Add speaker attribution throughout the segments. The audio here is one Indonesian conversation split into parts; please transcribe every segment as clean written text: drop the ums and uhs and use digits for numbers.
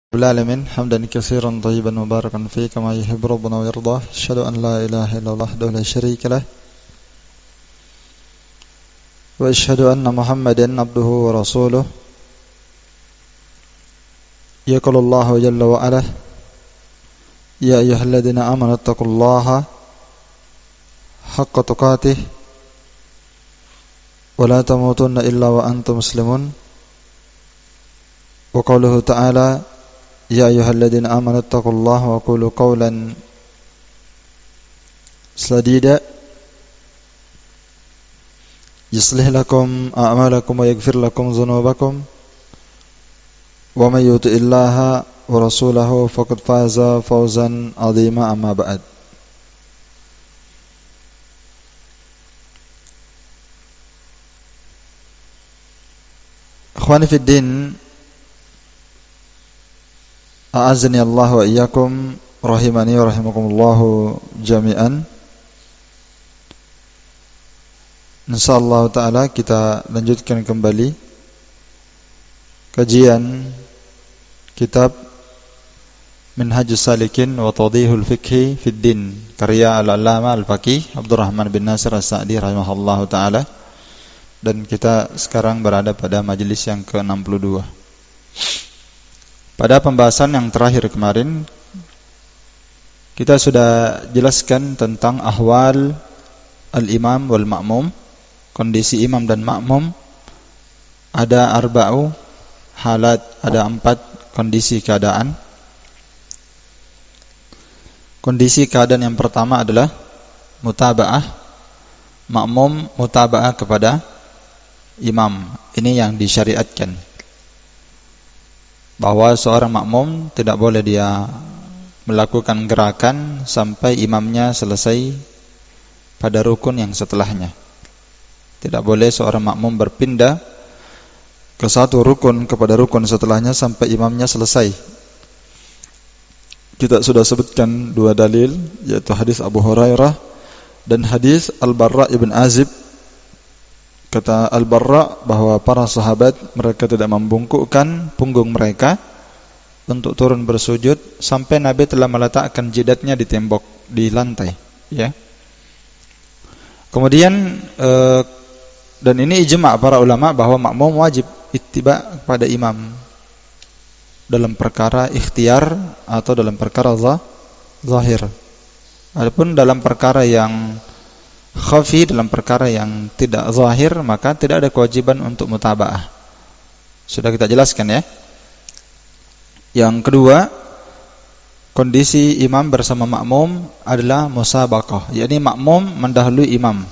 Speaker 1: بالعالمين حمدا كثيرا طيبا مباركا فيه كما يحب ربنا ويرضاه أشهد أن لا إله إلا الله وحده لا شريك له وأشهد أن محمدا عبده ورسوله يقول الله جل وعلا يا أيها الذين آمنوا اتقوا الله حق تقاته ولا تموتن إلا وأنتم مسلمون وقوله تعالى يا أيها الذين آمنوا اتقوا الله وقولوا قولا سديدا يصلح لكم أعمالكم ويغفر لكم ذنوبكم ومن يطع الله ورسوله فقد فاز فوزا عظيما أما بعد. Ikhwani fid din, a'azzani Allah wa iyyakum, rahimani wa rahimakumullahu jami'an. Insyaallah ta'ala kita lanjutkan kembali kajian kitab Minhajus Salikin wa Tawdihul Fiqhi fid Din karya Al-Allamah Al-Faqih Abdurrahman bin Nasir As-Sa'di rahimahullahu ta'ala. Dan kita sekarang berada pada majelis yang ke-62. Pada pembahasan yang terakhir kemarin kita sudah jelaskan tentang ahwal al-imam wal ma'mum, kondisi imam dan makmum. Ada arba'u halat, ada 4 kondisi keadaan. Kondisi keadaan yang pertama adalah mutaba'ah, makmum mutaba'ah kepada imam. Ini yang disyariatkan, bahwa seorang makmum tidak boleh dia melakukan gerakan sampai imamnya selesai pada rukun yang setelahnya. Tidak boleh seorang makmum berpindah ke satu rukun kepada rukun setelahnya sampai imamnya selesai. Kita sudah sebutkan 2 dalil, yaitu hadis Abu Hurairah dan hadis Al-Barra ibn Azib. Kata Al-Barra bahwa para sahabat mereka tidak membungkukkan punggung mereka untuk turun bersujud sampai Nabi telah meletakkan jidatnya di tembok, di lantai, ya. Kemudian dan ini ijma' para ulama bahwa makmum wajib ittiba' pada imam dalam perkara ikhtiar atau dalam perkara zahir. Adapun dalam perkara yang khafi, dalam perkara yang tidak zahir, maka tidak ada kewajiban untuk mutaba'ah. Sudah kita jelaskan, ya. Yang kedua, kondisi imam bersama makmum adalah musabaqah, yakni makmum mendahului imam.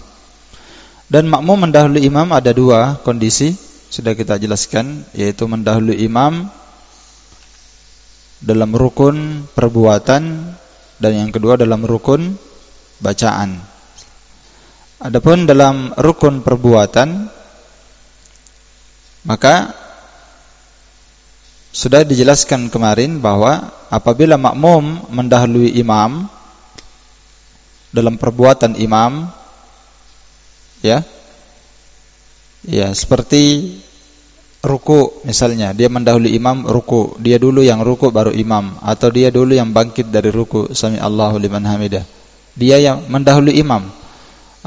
Speaker 1: Dan makmum mendahului imam ada 2 kondisi, sudah kita jelaskan, yaitu mendahului imam dalam rukun perbuatan dan yang kedua dalam rukun bacaan. Adapun dalam rukun perbuatan, maka sudah dijelaskan kemarin bahwa apabila makmum mendahului imam dalam perbuatan imam, ya seperti ruku misalnya, dia mendahului imam ruku, dia dulu yang ruku baru imam, atau dia dulu yang bangkit dari ruku, sami Allahu liman hamidah, dia yang mendahului imam.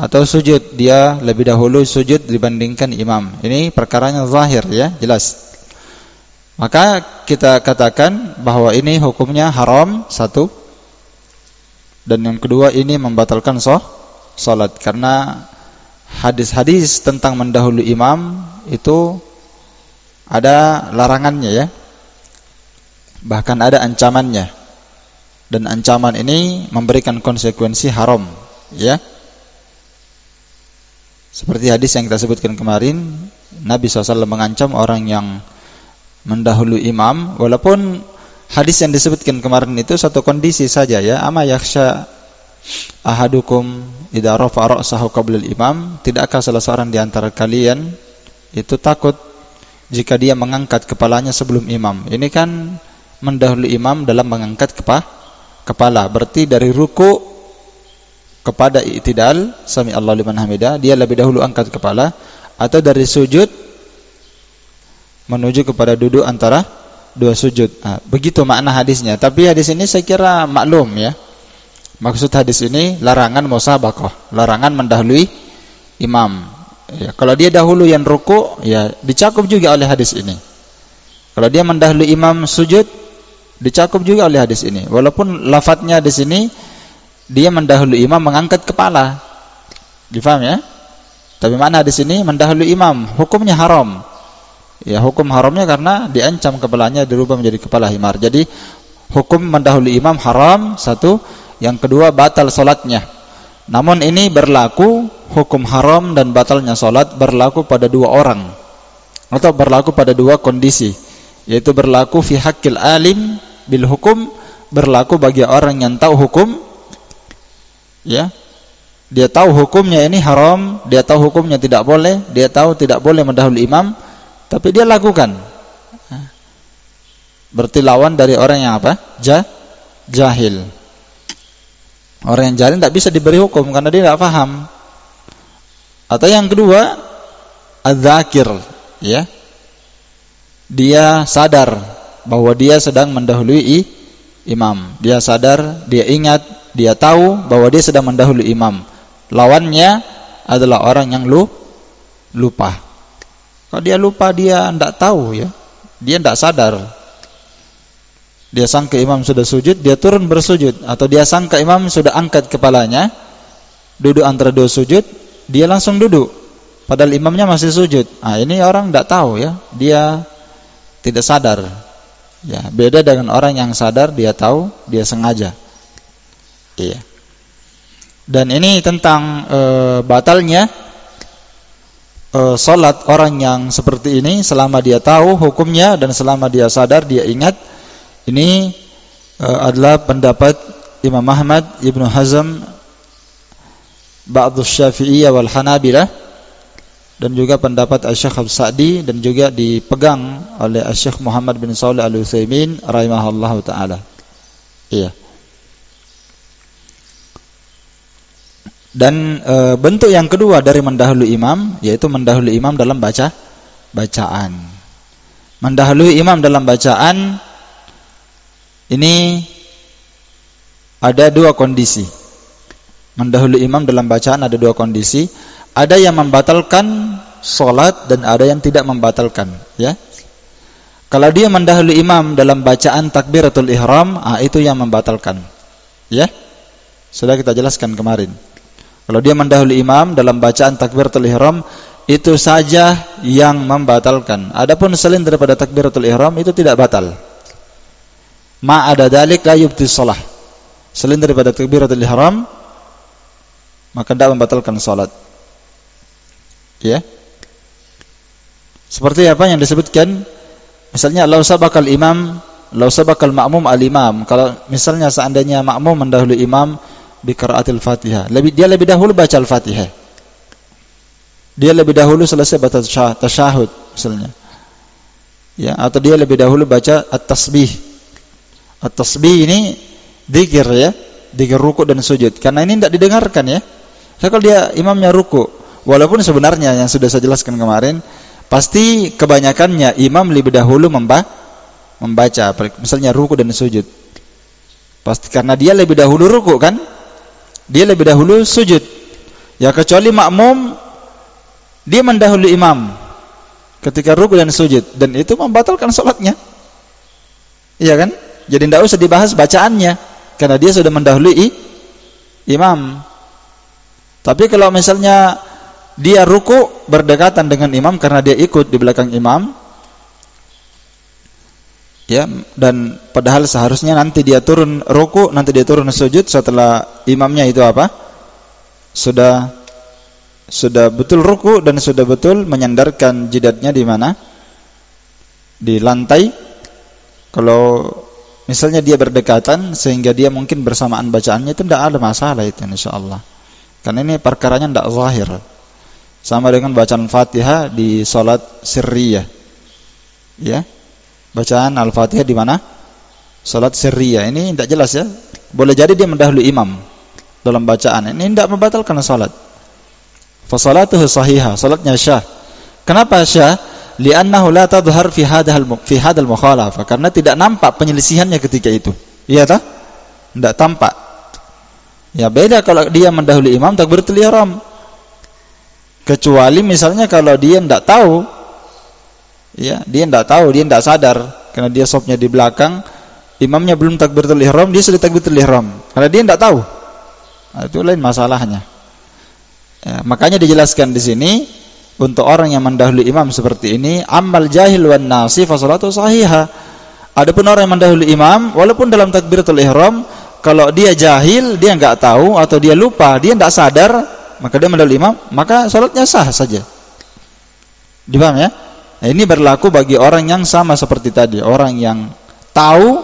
Speaker 1: Atau sujud, dia lebih dahulu sujud dibandingkan imam. Ini perkaranya zahir, ya, jelas. Maka kita katakan bahwa ini hukumnya haram, 1. Dan yang kedua, ini membatalkan salat, karena hadis-hadis tentang mendahului imam itu ada larangannya, ya. Bahkan ada ancamannya. Dan ancaman ini memberikan konsekuensi haram, ya. Seperti hadis yang kita sebutkan kemarin, Nabi SAW mengancam orang yang mendahului imam. Walaupun hadis yang disebutkan kemarin itu satu kondisi saja, ya. Ama yakhsha ahadukum idza rafa'a ra'sahu qabla al-imam, tidakkah salah seorang di antara kalian itu takut jika dia mengangkat kepalanya sebelum imam. Ini kan mendahului imam dalam mengangkat kepala. Berarti dari ruku kepada i'tidal, sami Allahu liman hamidah, dia lebih dahulu angkat kepala, atau dari sujud menuju kepada duduk antara dua sujud. Begitu makna hadisnya. Tapi hadis ini saya kira maklum ya. Maksud hadis ini larangan musabaqah, larangan mendahului imam. Ya, kalau dia dahulu yang ruku, ya dicakup juga oleh hadis ini. Kalau dia mendahului imam sujud, dicakup juga oleh hadis ini. Walaupun lafadznya di sini dia mendahului imam mengangkat kepala. Difaham ya? Tapi mana di sini mendahului imam, hukumnya haram. Ya, hukum haramnya karena diancam kepalanya dirubah menjadi kepala himar. Jadi hukum mendahului imam haram, satu. Yang kedua, batal salatnya. Namun ini berlaku, hukum haram dan batalnya salat berlaku pada dua orang, atau berlaku pada dua kondisi, yaitu berlaku fi haqqil alim bil hukum, berlaku bagi orang yang tahu hukum, ya. Dia tahu hukumnya ini haram, dia tahu hukumnya tidak boleh, dia tahu tidak boleh mendahului imam, tapi dia lakukan. Berarti lawan dari orang yang apa? Jahil. Orang yang jahil tidak bisa diberi hukum karena dia tidak paham. Atau yang kedua, adzakir, ya. Dia sadar bahwa dia sedang mendahului imam. Dia sadar, dia ingat, dia tahu bahwa dia sedang mendahului imam. Lawannya adalah orang yang lupa. Kalau dia lupa, dia tidak tahu ya. Dia tidak sadar. Dia sangka imam sudah sujud, dia turun bersujud. Atau dia sangka imam sudah angkat kepalanya, duduk antara dua sujud, dia langsung duduk. Padahal imamnya masih sujud. Ini orang tidak tahu ya. Dia tidak sadar. Ya, beda dengan orang yang sadar, dia tahu, dia sengaja. Iya. Dan ini tentang batalnya salat orang yang seperti ini selama dia tahu hukumnya dan selama dia sadar, dia ingat. Ini adalah pendapat Imam Ahmad, Ibnu Hazm, ba'dhu Syafi'iyah wal Hanabilah, dan juga pendapat Asy-Syaikh As-Sa'di, dan juga dipegang oleh Asy-Syaikh Muhammad bin Shalih Al-Utsaimin rahimahullahu taala. Iya. Dan bentuk yang kedua dari mendahului imam, yaitu mendahului imam dalam bacaan. Mendahului imam dalam bacaan ini ada dua kondisi. Mendahului imam dalam bacaan ada dua kondisi. Ada yang membatalkan salat dan ada yang tidak membatalkan, ya. Kalau dia mendahului imam dalam bacaan takbiratul ihram, itu yang membatalkan. Ya. Sudah kita jelaskan kemarin. Kalau dia mendahului imam dalam bacaan takbiratul ihram, itu saja yang membatalkan. Adapun selain daripada takbiratul ihram itu tidak batal. Ma ada dalik la yubtis shalah. Selain daripada takbiratul ihram maka tidak membatalkan salat. Ya. Seperti apa yang disebutkan, misalnya law sabaqal imam, law sabaqal ma'mum al-imam. Kalau misalnya seandainya makmum mendahului imam bi qiraatil Fatihah, dia lebih dahulu baca Al-Fatihah. Dia lebih dahulu selesai baca tasyahud misalnya. Ya, atau dia lebih dahulu baca at-tasbih. At-tasbih ini dzikir ya, dzikir ruku dan sujud. Karena ini tidak didengarkan ya. Kalau dia imamnya ruku, walaupun sebenarnya yang sudah saya jelaskan kemarin, pasti kebanyakannya imam lebih dahulu membaca, misalnya ruku dan sujud. Pasti karena dia lebih dahulu ruku kan? Dia lebih dahulu sujud. Ya kecuali makmum dia mendahului imam ketika ruku dan sujud, dan itu membatalkan salatnya. Iya kan? Jadi tidak usah dibahas bacaannya karena dia sudah mendahului imam. Tapi kalau misalnya dia ruku berdekatan dengan imam karena dia ikut di belakang imam, ya, dan padahal seharusnya nanti dia turun ruku, nanti dia turun sujud setelah imamnya itu apa? Sudah betul ruku dan sudah betul menyandarkan jidatnya di mana? Di lantai. Kalau misalnya dia berdekatan sehingga dia mungkin bersamaan bacaannya, itu tidak ada masalah itu insyaallah. Karena ini perkaranya tidak zahir. Sama dengan bacaan Fatihah di salat sirriyah. Ya. Bacaan Al-Fatihah di mana? Salat sirriyah. Ini tidak jelas ya. Boleh jadi dia mendahului imam dalam bacaan. Ini tidak membatalkan salat. Fa salatuhu sahihah, salatnya syah. Kenapa syah? Li'annahu la tadhhar fi hadal mukhalafah, karena tidak nampak penyelisihannya ketika itu. Iya toh? Tidak tampak. Ya beda kalau dia mendahului imam takbiratul ihram. Kecuali misalnya kalau dia tidak tahu, ya dia tidak sadar karena dia safnya di belakang, imamnya belum takbiratul ihram, dia sudah takbiratul ihram. Karena dia tidak tahu. Nah, itu lain masalahnya. Ya, makanya dijelaskan di sini untuk orang yang mendahului imam seperti ini, amal jahil wan nasi fa salatu sahihah. Adapun orang yang mendahului imam walaupun dalam takbiratul ihram, kalau dia jahil, dia enggak tahu atau dia lupa, dia enggak sadar, maka dia mendahului imam, maka salatnya sah saja. Dipaham ya? Nah, ini berlaku bagi orang yang sama seperti tadi, orang yang tahu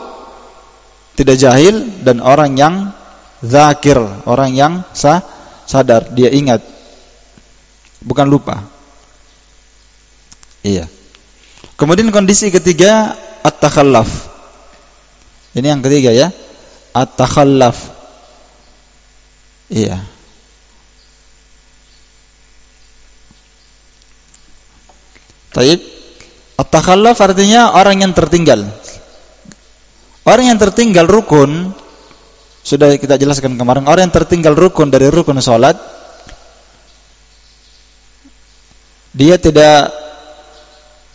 Speaker 1: tidak jahil dan orang yang zakir, orang yang sadar, dia ingat, bukan lupa. Iya. Kemudian kondisi ketiga, at-takhallaf. Ini yang ketiga ya, at-takhallaf. Iya. Taib. At-takhallaf artinya orang yang tertinggal. Orang yang tertinggal rukun, sudah kita jelaskan kemarin, orang yang tertinggal rukun dari rukun salat, dia tidak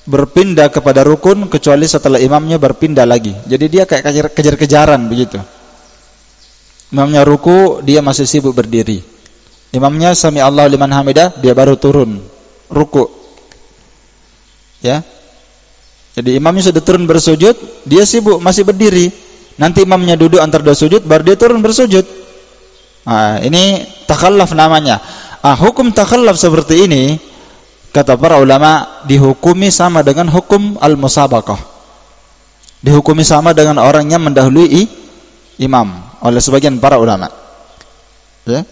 Speaker 1: berpindah kepada rukun kecuali setelah imamnya berpindah lagi. Jadi dia kayak kejar-kejaran begitu. Imamnya ruku, dia masih sibuk berdiri. Imamnya sami Allahu liman hamidah, dia baru turun ruku. Ya. Jadi imamnya sudah turun bersujud, dia sibuk masih berdiri. Nanti imamnya duduk antara dua sujud, baru dia turun bersujud. Nah, ini takhallaf namanya. Hukum takhallaf seperti ini, kata para ulama, dihukumi sama dengan hukum al-musabaqah. Dihukumi sama dengan orang yang mendahului imam oleh sebagian para ulama. Ya.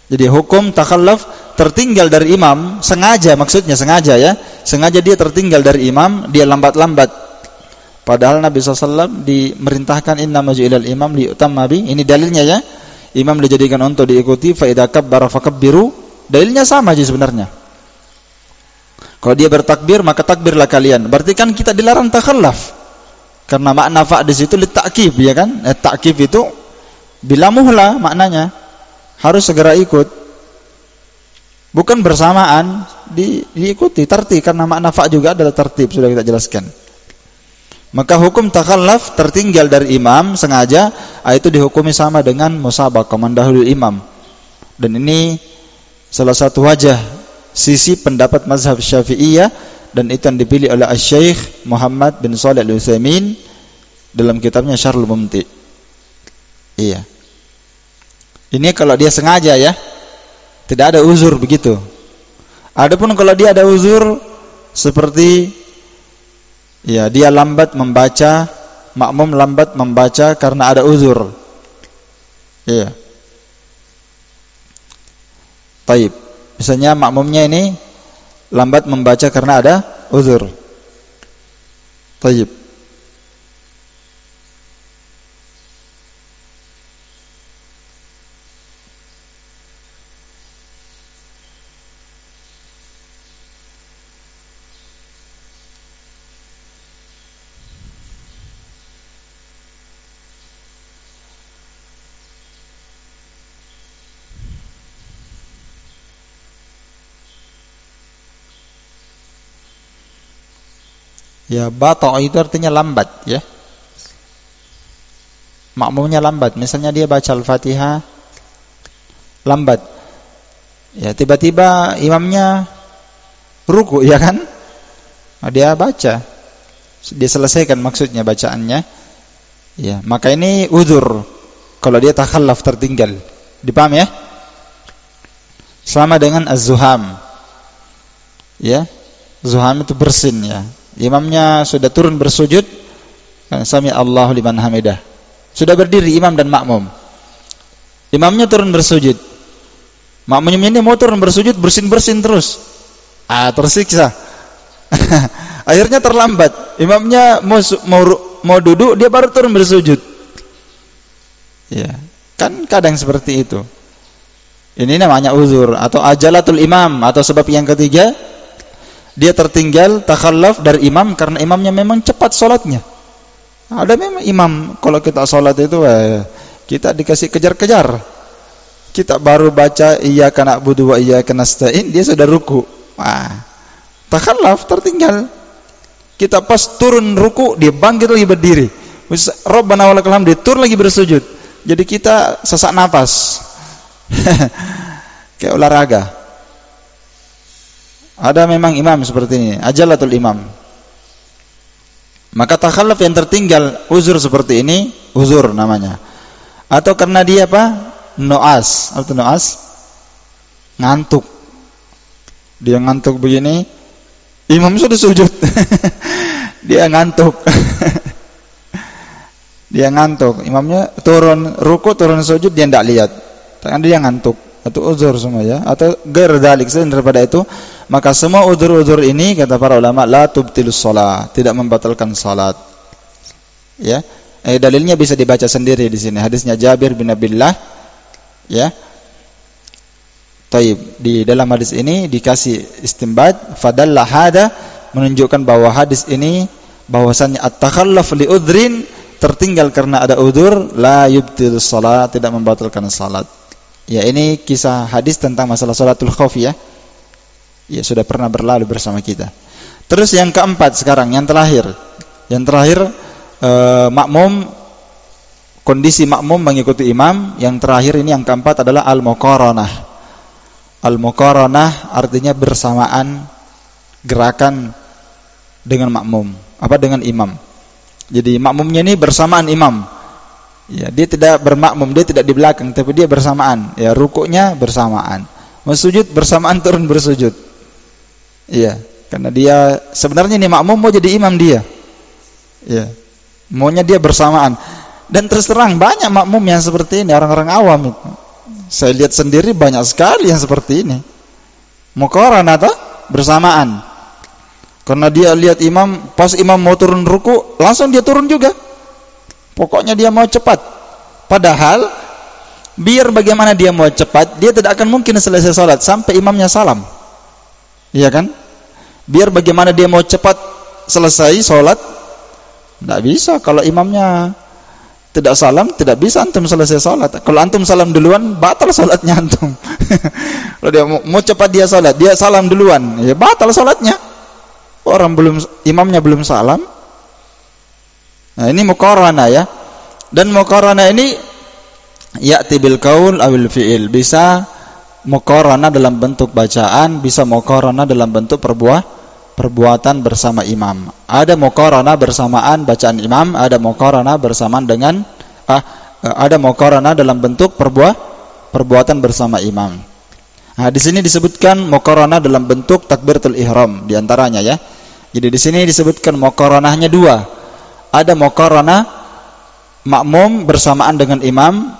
Speaker 1: Jadi hukum takhallaf, tertinggal dari imam, sengaja, maksudnya sengaja ya, sengaja dia tertinggal dari imam, dia lambat-lambat. Padahal Nabi SAW dimerintahkan innama ju'ilal imam liyutamma bi. Ini dalilnya ya, imam dijadikan untuk diikuti. Fa idza kabbara fakabbiru. Dalilnya sama aja sebenarnya. Kalau dia bertakbir, maka takbirlah kalian. Berarti kan kita dilarang takhallaf. Karena makna fa di situ litakif, ya kan? Takif itu bila muhla maknanya. Harus segera ikut. Bukan bersamaan, diikuti tertib, karena makna fa juga adalah tertib, sudah kita jelaskan. Maka hukum takhallaf, tertinggal dari imam sengaja, itu dihukumi sama dengan musabaqah, mendahului imam. Dan ini salah satu wajah sisi pendapat mazhab Syafi'iyah, dan itu yang dipilih oleh Asy-Syaikh Muhammad bin Shalih Al-Utsaimin dalam kitabnya Syarhul Mumti'. Iya. Ini kalau dia sengaja ya, tidak ada uzur begitu. Adapun kalau dia ada uzur, seperti ya dia lambat membaca, makmum lambat membaca karena ada uzur. Iya. Taib. Misalnya makmumnya ini lambat membaca karena ada uzur. Taib. Ya, bata' itu artinya lambat ya. Makmumnya lambat, misalnya dia baca Al-Fatihah lambat. Ya, tiba-tiba imamnya ruku, ya kan? Nah, dia baca. Dia selesaikan maksudnya bacaannya. Ya, maka ini uzur kalau dia takhallaf, tertinggal. Dipaham ya? Sama dengan az-zuham. Ya. Zuham itu bersin ya. Imamnya sudah turun bersujud, sami Allahu liman hamidah. Sudah berdiri imam dan makmum. Imamnya turun bersujud. Makmumnya ini mau turun bersujud, bersin-bersin terus. Tersiksa. Akhirnya terlambat. Imamnya mau duduk, dia baru turun bersujud. Ya, kan kadang seperti itu. Ini namanya uzur atau ajalatul imam, atau sebab yang ketiga, Dia tertinggal, takhallaf dari imam karena imamnya memang cepat sholatnya. Ada memang imam, kalau kita sholat itu kita dikasih kejar-kejar. Kita baru baca iyyaka na'budu wa iyyaka nasta'in, dia sudah ruku. Takhallaf, tertinggal. Kita pas turun ruku, dia bangkit lagi berdiri. Rabbana walakal hamd, dia turun lagi bersujud. Jadi kita sesak nafas. Kayak olahraga. Ada memang imam seperti ini, ajalatul imam. Maka takhalluf yang tertinggal, uzur seperti ini, uzur namanya. Atau karena dia apa? Noas. Atau noas? Ngantuk. Dia ngantuk begini, imam sudah sujud. Dia ngantuk. Dia ngantuk, imamnya turun ruku, turun sujud, dia tidak lihat. Karena dia ngantuk. Itu uzur semua ya, atau ghair dzalik, selain daripada itu, maka semua uzur-uzur ini kata para ulama la tubtilus shalah, tidak membatalkan salat. Ya. Dalilnya bisa dibaca sendiri di sini, hadisnya Jabir bin Abdullah ya. Taib, di dalam hadis ini dikasih istinbat fadalla hada, menunjukkan bahwa hadis ini bahwasannya at-takhalluf li udhrin, tertinggal karena ada udzur, la yubtilus shalah, tidak membatalkan salat. Ya, ini kisah hadis tentang masalah salatul khauf ya. Ya, sudah pernah berlalu bersama kita. Terus yang keempat sekarang, yang terakhir. Yang terakhir makmum, kondisi makmum mengikuti imam. Yang terakhir ini yang keempat adalah al-muqaranah. Al-muqaranah artinya bersamaan gerakan dengan makmum, dengan imam. Jadi makmumnya ini bersamaan imam. Ya, dia tidak bermakmum, dia tidak di belakang, tapi dia bersamaan. Ya, rukuknya bersamaan, sujud bersamaan, turun bersujud. Iya, karena dia sebenarnya ini makmum mau jadi imam dia. Ya, maunya dia bersamaan. Dan terus terang banyak makmum yang seperti ini, orang-orang awam itu. Saya lihat sendiri banyak sekali yang seperti ini. Muqaranah atau bersamaan. Karena dia lihat imam, pas imam mau turun ruku, langsung dia turun juga. Pokoknya dia mau cepat. Padahal biar bagaimana dia mau cepat, dia tidak akan mungkin selesai salat sampai imamnya salam. Iya kan? Biar bagaimana dia mau cepat selesai salat, tidak bisa. Kalau imamnya tidak salam, tidak bisa antum selesai salat. Kalau antum salam duluan, batal salatnya antum. Kalau dia mau cepat dia salat, dia salam duluan, ya batal salatnya. Orang imamnya belum salam. Nah, ini muqaranah ya. Dan muqaranah ini ya'ti bil qaul awil fi'il. Bisa muqaranah dalam bentuk bacaan, bisa muqaranah dalam bentuk perbuatan bersama imam. Ada muqaranah bersamaan bacaan imam, ada muqaranah bersamaan dengan ada muqaranah dalam bentuk perbuatan bersama imam. Nah, di sini disebutkan muqaranah dalam bentuk takbiratul ihram di antaranya ya. Jadi di sini disebutkan muqaranahnya dua. Ada muqaranah makmum bersamaan dengan imam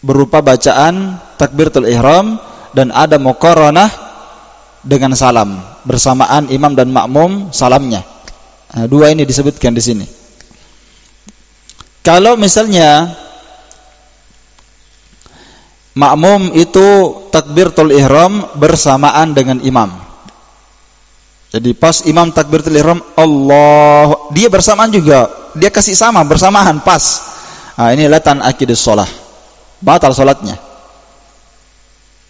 Speaker 1: berupa bacaan takbiratul ihram, dan ada muqaranah dengan salam bersamaan imam dan makmum salamnya. Nah, dua ini disebutkan di sini. Kalau misalnya makmum itu takbiratul ihram bersamaan dengan imam. Jadi pas imam takbiratul ihram Allah, dia bersamaan juga, dia kasih sama bersamaan pas. Nah, ini latan akidus shalah. Batal salatnya.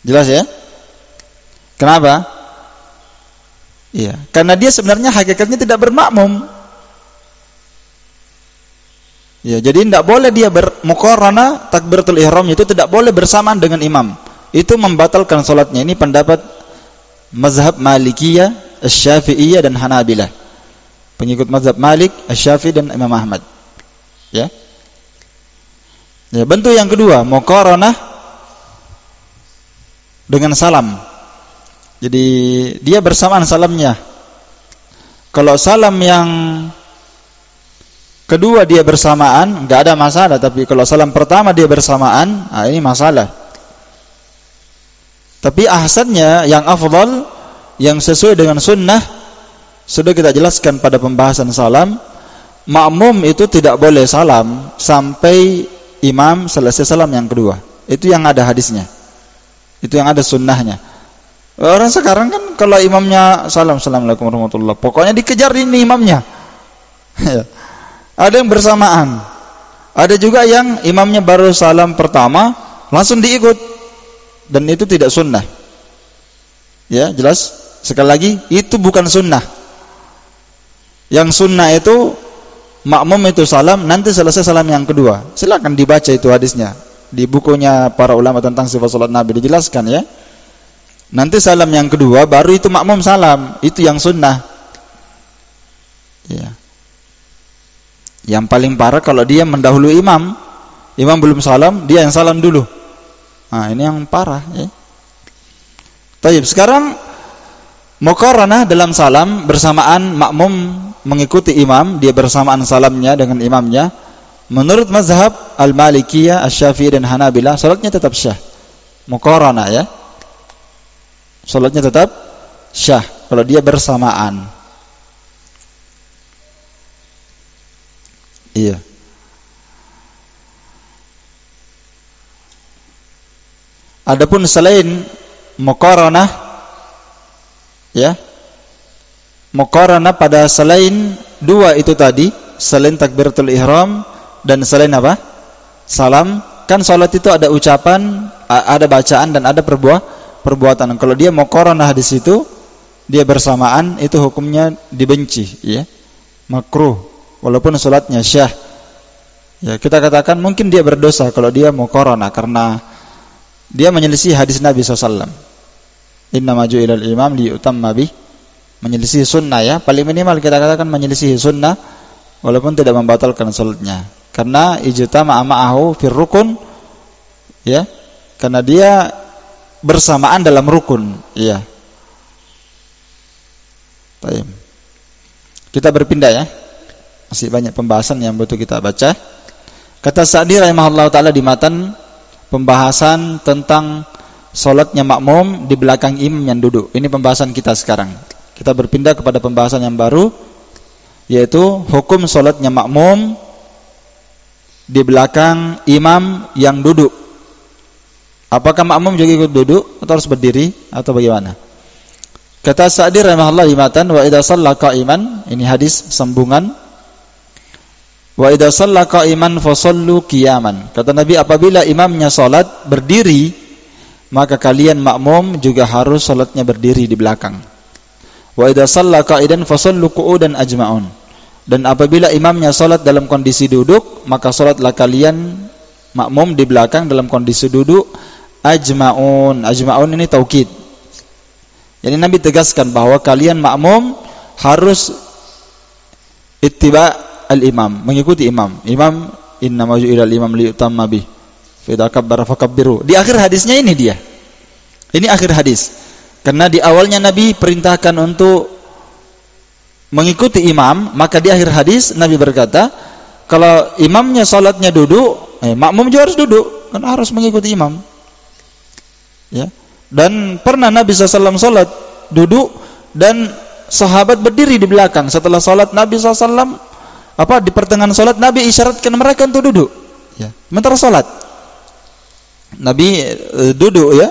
Speaker 1: Jelas ya? Kenapa? Iya, karena dia sebenarnya hakikatnya tidak bermakmum. Ya, jadi tidak boleh dia bermuqaranah takbiratul ihram itu tidak boleh bersamaan dengan imam. Itu membatalkan salatnya. Ini pendapat mazhab Malikiyah, Asy-Syafi'iyah dan Hanabilah. Pengikut mazhab Malik, Asy-Syafi'i dan Imam Ahmad. Ya. Ya, bentuk yang kedua, muqaranah dengan salam. Jadi dia bersamaan salamnya. Kalau salam yang kedua dia bersamaan, enggak ada masalah, tapi kalau salam pertama dia bersamaan, ini masalah. Tapi ahsannya yang afdal, yang sesuai dengan sunnah, sudah kita jelaskan pada pembahasan salam, makmum itu tidak boleh salam sampai imam selesai salam yang kedua. Itu yang ada hadisnya, itu yang ada sunnahnya. Orang sekarang kan kalau imamnya assalamualaikum warahmatullahi, pokoknya dikejar ini imamnya. Ada yang bersamaan. Ada juga yang imamnya baru salam pertama langsung diikut, dan itu tidak sunnah. Ya, jelas. Sekali lagi, itu bukan sunnah. Yang sunnah itu makmum itu salam, nanti selesai salam yang kedua. Silakan dibaca itu hadisnya di bukunya para ulama tentang sifat salat Nabi, dijelaskan ya. Nanti salam yang kedua baru itu makmum salam, itu yang sunnah. Ya. Yang paling parah kalau dia mendahului imam belum salam, dia yang salam dulu. Nah, ini yang parah ya. Taib, sekarang muqaranah dalam salam bersamaan makmum mengikuti imam, dia bersamaan salamnya dengan imamnya. Menurut mazhab Al-Malikiyah, Asy-Syafi'i dan Hanabilah, salatnya tetap syah. Muqaranah ya. Salatnya tetap syah kalau dia bersamaan. Iya. Adapun selain muqaranah ya, muqaranah pada selain dua itu tadi, selain takbiratul ihram dan selain apa? Salam, kan salat itu ada ucapan, ada bacaan dan ada perbuatan. Kalau dia muqaranah di situ, dia bersamaan, itu hukumnya dibenci ya. Makruh walaupun salatnya syah. Ya, kita katakan mungkin dia berdosa kalau dia muqaranah karena dia menyelisih hadis Nabi SAW. Inna maju ilal imam liyutamma bih, menyelisih sunnah ya. Paling minimal kita katakan menyelisih sunnah walaupun tidak membatalkan salatnya. Karena ijtama'a ma'ahu fir rukun ya. Karena dia bersamaan dalam rukun, iya. Baik. Kita berpindah ya. Masih banyak pembahasan yang butuh kita baca. Kata Sa'di rahimahullah taala di matan pembahasan tentang salatnya makmum di belakang imam yang duduk. Ini pembahasan kita sekarang. Kita berpindah kepada pembahasan yang baru, yaitu hukum salatnya makmum di belakang imam yang duduk. Apakah makmum juga ikut duduk atau harus berdiri atau bagaimana? Kata Sa'di rahimahullah imatan, wa idza shalla qa'iman, ini hadis sambungan. Wa idza shalla qa'iman fa shallu qiyaman. Kata Nabi, apabila imamnya salat berdiri, maka kalian makmum juga harus salatnya berdiri di belakang. Wa idza shalla qa'idan fa shallu qu'udan ajma'un. Dan apabila imamnya salat dalam kondisi duduk, maka salatlah kalian makmum di belakang dalam kondisi duduk ajma'un. Ajma'un ini taukid. Jadi Nabi tegaskan bahwa kalian makmum harus ittiba' al-imam, mengikuti imam. Imam innama ju'ila al-imam liyutamma bih. Fa idza kabbara fakabbiru. Di akhir hadisnya ini dia. Ini akhir hadis. Karena di awalnya Nabi perintahkan untuk mengikuti imam, maka di akhir hadis Nabi berkata, kalau imamnya salatnya duduk, makmum juga harus duduk, kan harus mengikuti imam. Ya. Dan pernah Nabi SAW salat duduk dan sahabat berdiri di belakang. Setelah salat Nabi SAW, di pertengahan salat Nabi isyaratkan mereka untuk duduk. Ya. Sementara salat Nabi duduk ya.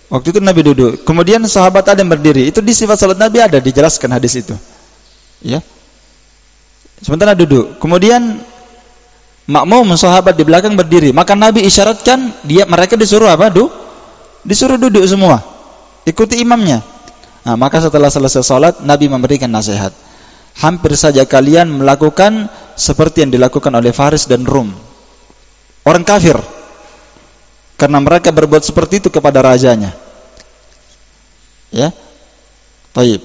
Speaker 1: Waktu itu Nabi duduk. Kemudian sahabat ada yang berdiri. Itu di sifat salat Nabi ada dijelaskan hadis itu. Ya. Sementara duduk. Kemudian makmum sahabat di belakang berdiri. Maka Nabi isyaratkan mereka disuruh apa? Disuruh duduk semua. Ikuti imamnya. Nah, maka setelah selesai salat Nabi memberikan nasihat. Hampir saja kalian melakukan seperti yang dilakukan oleh Faris dan Rum. Orang kafir. Karena mereka berbuat seperti itu kepada rajanya. Ya. Baik.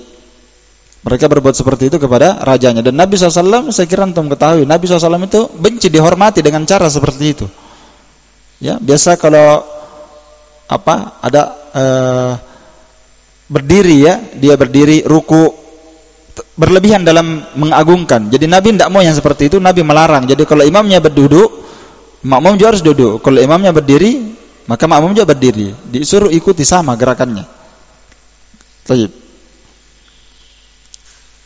Speaker 1: Mereka berbuat seperti itu kepada rajanya. Dan Nabi SAW, saya kira antum ketahui, Nabi SAW itu benci dihormati dengan cara seperti itu. Ya, biasa kalau ada berdiri ya, dia berdiri ruku berlebihan dalam mengagungkan. Jadi Nabi tidak mau yang seperti itu, Nabi melarang. Jadi kalau imamnya berduduk, makmum juga harus duduk. Kalau imamnya berdiri, maka makmum juga berdiri. Disuruh ikuti sama gerakannya. Baik.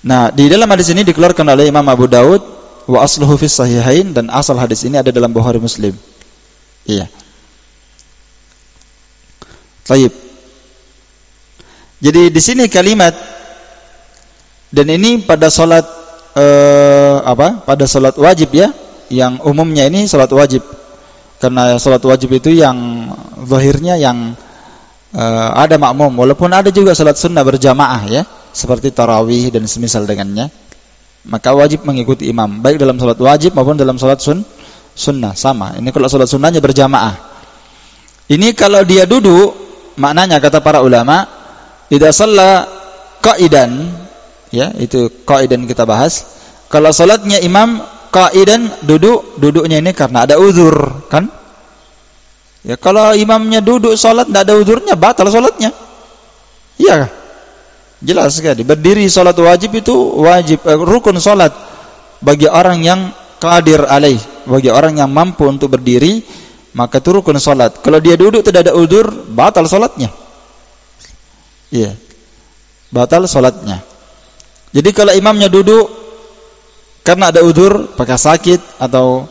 Speaker 1: Nah, di dalam hadis ini dikeluarkan oleh Imam Abu Daud, wa asluhu fis sahihain, dan asal hadis ini ada dalam Bukhari Muslim. Iya. Baik. Jadi di sini kalimat, dan ini pada salat pada salat wajib ya, yang umumnya ini salat wajib. Karena salat wajib itu yang zahirnya yang ada makmum, walaupun ada juga salat sunnah berjamaah ya, seperti tarawih dan semisal dengannya. Maka wajib mengikuti imam, baik dalam salat wajib maupun dalam salat sunnah sama. Ini kalau salat sunnahnya berjamaah. Ini kalau dia duduk, maknanya kata para ulama, idza shalla qa'idan, ya, itu qa'idan kita bahas. Kalau salatnya imam qa'idan, duduknya ini karena ada uzur, kan? Ya, kalau imamnya duduk salat tidak ada uzurnya, batal salatnya. Iya. Jelas sekali. Berdiri salat wajib itu wajib, rukun salat bagi orang yang qadir alaih, bagi orang yang mampu untuk berdiri, maka itu rukun salat. Kalau dia duduk tidak ada uzur, batal salatnya. Iya. Batal salatnya. Jadi kalau imamnya duduk karena ada uzur, apakah sakit atau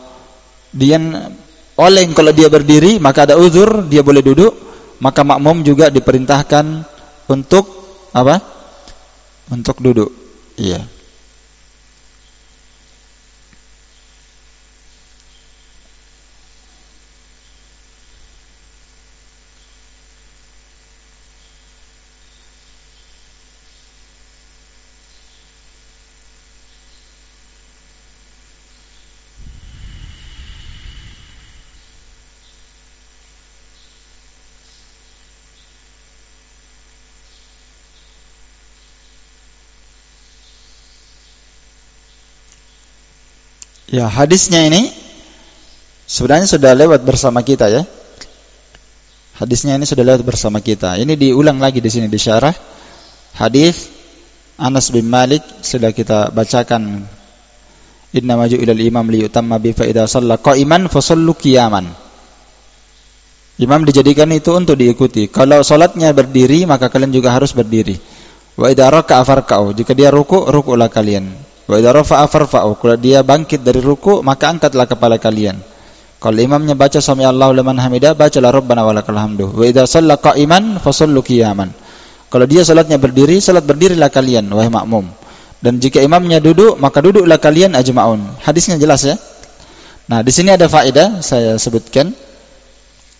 Speaker 1: dia oleng, kalau dia berdiri maka ada uzur, dia boleh duduk, maka makmum juga diperintahkan untuk apa? Untuk duduk. Iya. Ya, hadisnya ini sebenarnya sudah lewat bersama kita ya. Hadisnya ini sudah lewat bersama kita. Ini diulang lagi di sini di syarah. Hadis Anas bin Malik sudah kita bacakan. Inna maju ilal imam liyutamma bi fa idza shalla qa'iman fa shallu qiyaman. Imam dijadikan itu untuk diikuti. Kalau salatnya berdiri, maka kalian juga harus berdiri. Wa idza raka'a farka'u. Jika dia ruku', ruku'lah kalian. Wa idza rafa'a farfa'u, kalau dia bangkit dari ruku maka angkatlah kepala kalian. Kalau imamnya baca sami Allahu liman hamidah, bacalah rabbana walakal hamdu. Wa idza shalla qa'iman fasallu qiyaman. Kalau dia salatnya berdiri, salat berdirilah kalian wahai makmum. Dan jika imamnya duduk, maka duduklah kalian ajma'un. Hadisnya jelas ya. Nah, di sini ada faedah saya sebutkan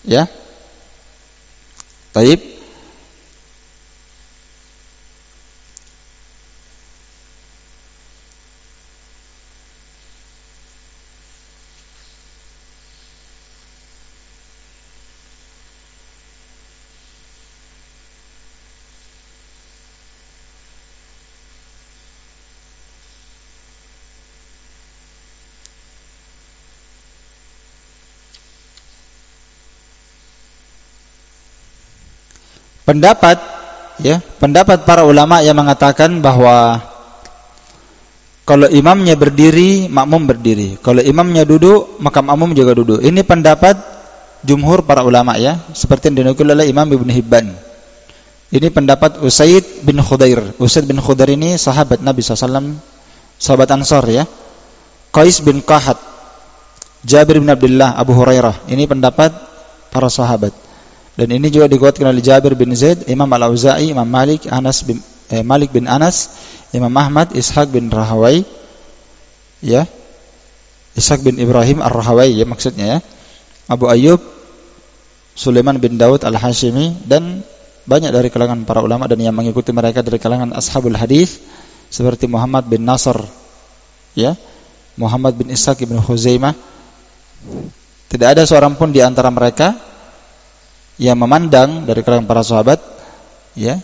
Speaker 1: ya. Baik. Pendapat para ulama yang mengatakan bahwa kalau imamnya berdiri, makmum berdiri. Kalau imamnya duduk, maka makmum juga duduk. Ini pendapat jumhur para ulama ya, seperti yang dinukil oleh Imam Ibn Hibban. Ini pendapat Usaid bin Khudair. Usaid bin Khudair ini sahabat Nabi SAW, sahabat Ansar ya. Qais bin Qahat, Jabir bin Abdullah, Abu Hurairah. Ini pendapat para sahabat. Dan ini juga dikuatkan oleh Jabir bin Zaid, Imam Al-Auza'i, Imam Malik, Malik bin Anas, Imam Ahmad, Ishaq bin Rahawai, ya, Ishaq bin Ibrahim Ar-Rahawai, ya maksudnya ya, Abu Ayyub, Sulaiman bin Daud Al-Hashimi, dan banyak dari kalangan para ulama dan yang mengikuti mereka dari kalangan ashabul hadis seperti Muhammad bin Nasr, ya, Muhammad bin Ishaq bin Khuzaimah. Tidak ada seorang pun di antara mereka yang memandang dari kalangan para sahabat ya,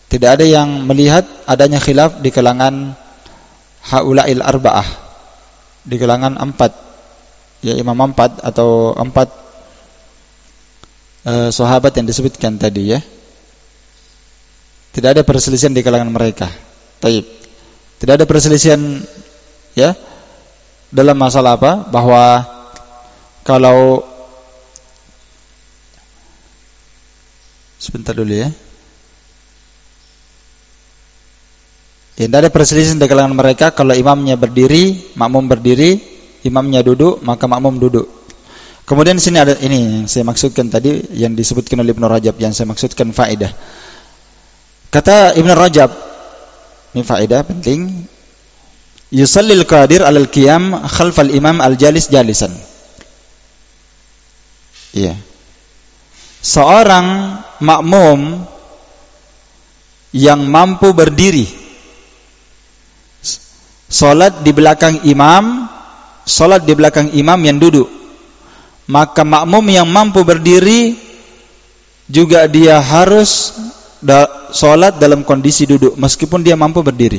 Speaker 1: tidak ada yang melihat adanya khilaf di kalangan haula'il arba'ah, di kalangan empat ya, imam empat atau empat sahabat yang disebutkan tadi ya. Tidak ada perselisihan di kalangan mereka. Taib. Tidak ada perselisihan ya dalam masalah apa? Bahwa kalau sebentar dulu ya. Tidak ada perselisihan di kalangan mereka kalau imamnya berdiri, makmum berdiri, imamnya duduk, maka makmum duduk. Kemudian sini ada ini yang saya maksudkan tadi yang disebutkan oleh Ibnu Rajab, yang saya maksudkan faedah. Kata Ibn Rajab, ini faedah penting, yusallil qadir alal qiyam khalfal imam al-jalis jalisan. Iya. Seorang makmum yang mampu berdiri salat di belakang imam, salat di belakang imam yang duduk, maka makmum yang mampu berdiri juga dia harus salat dalam kondisi duduk meskipun dia mampu berdiri.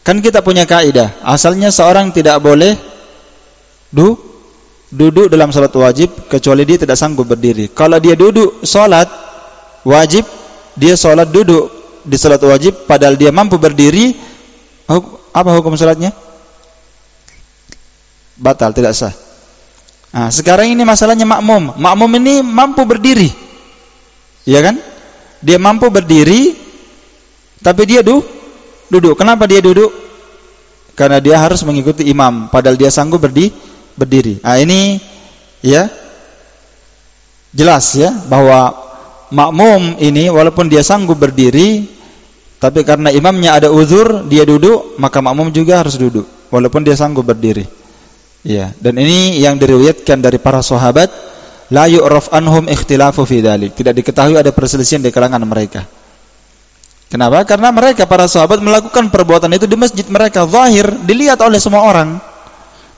Speaker 1: Kan kita punya kaidah, asalnya seorang tidak boleh duduk dalam salat wajib kecuali dia tidak sanggup berdiri. Kalau dia duduk salat wajib, dia salat duduk di salat wajib padahal dia mampu berdiri, apa hukum salatnya? Batal, tidak sah. Nah, sekarang ini masalahnya makmum. Makmum ini mampu berdiri, ya kan? Dia mampu berdiri, tapi dia duduk. Kenapa dia duduk? Karena dia harus mengikuti imam, padahal dia sanggup berdiri. Nah, ini ya jelas ya bahwa makmum ini walaupun dia sanggup berdiri, tapi karena imamnya ada uzur, dia duduk, maka makmum juga harus duduk walaupun dia sanggup berdiri. Ya, dan ini yang diriwayatkan dari para sahabat, la yu'raf anhum ikhtilafu fi dzalik. Tidak diketahui ada perselisihan di kalangan mereka. Kenapa? Karena mereka para sahabat melakukan perbuatan itu di masjid mereka, zahir dilihat oleh semua orang,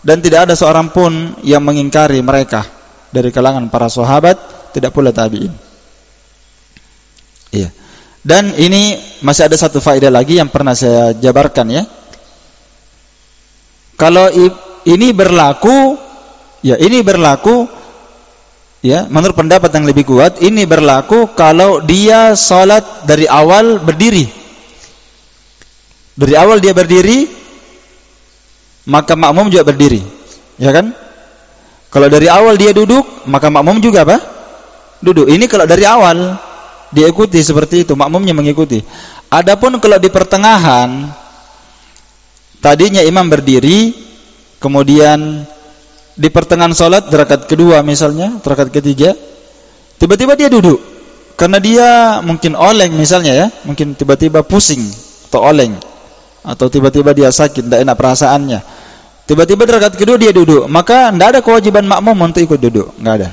Speaker 1: dan tidak ada seorang pun yang mengingkari mereka dari kalangan para sahabat, tidak pula tabi'in. Iya. Dan ini masih ada satu faedah lagi yang pernah saya jabarkan ya. Kalau ini berlaku ya, menurut pendapat yang lebih kuat, ini berlaku kalau dia salat dari awal berdiri. Dari awal dia berdiri, maka makmum juga berdiri, ya kan? Kalau dari awal dia duduk, maka makmum juga apa? Duduk. Ini kalau dari awal dia ikuti seperti itu, makmumnya mengikuti. Adapun kalau di pertengahan, tadinya imam berdiri, kemudian di pertengahan salat, rakaat kedua misalnya, rakaat ketiga, tiba-tiba dia duduk karena dia mungkin oleng misalnya ya, mungkin tiba-tiba pusing atau oleng, atau tiba-tiba dia sakit, tidak enak perasaannya, tiba-tiba di rakaat kedua dia duduk, maka tidak ada kewajiban makmum untuk ikut duduk, nggak ada.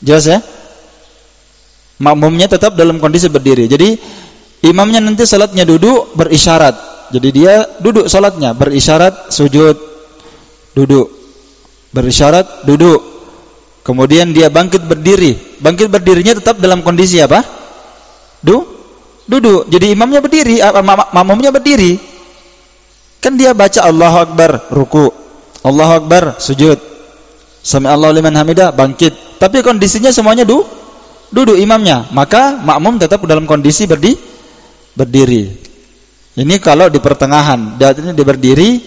Speaker 1: Jelas ya? Makmumnya tetap dalam kondisi berdiri. Jadi imamnya nanti salatnya duduk berisyarat, jadi dia duduk salatnya berisyarat sujud, duduk, berisyarat duduk, kemudian dia bangkit berdiri. Bangkit berdirinya tetap dalam kondisi apa? Duduk. Jadi imamnya berdiri, makmumnya berdiri. Kan dia baca Allahu Akbar, ruku, Allahu Akbar, sujud, Sami Allahu liman hamidah, bangkit. Tapi kondisinya semuanya duduk imamnya, maka makmum tetap dalam kondisi berdiri. Ini kalau di pertengahan, dia berdiri,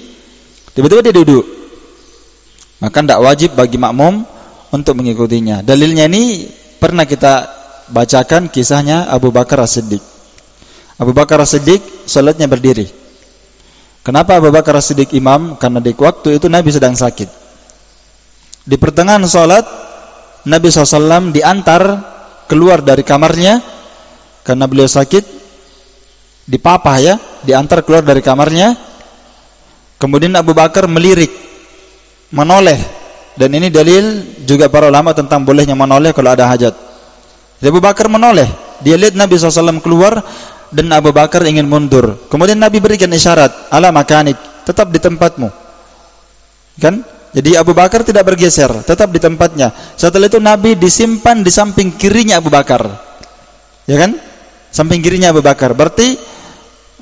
Speaker 1: tiba-tiba dia duduk, maka tidak wajib bagi makmum untuk mengikutinya. Dalilnya ini pernah kita bacakan kisahnya Abu Bakar As-Siddiq. Abu Bakar As-Siddiq salatnya berdiri. Kenapa Abu Bakar As-Siddiq imam? Karena di waktu itu Nabi sedang sakit. Di pertengahan salat, Nabi SAW diantar keluar dari kamarnya karena beliau sakit, dipapah ya, diantar keluar dari kamarnya. Kemudian Abu Bakar melirik, menoleh, dan ini dalil juga para ulama tentang bolehnya menoleh kalau ada hajat. Jadi Abu Bakar menoleh, dia lihat Nabi SAW keluar dan Abu Bakar ingin mundur. Kemudian Nabi berikan isyarat, ala makanik, tetap di tempatmu, kan? Jadi Abu Bakar tidak bergeser, tetap di tempatnya. Setelah itu Nabi disimpan di samping kirinya Abu Bakar, ya kan? Samping kirinya Abu Bakar. Berarti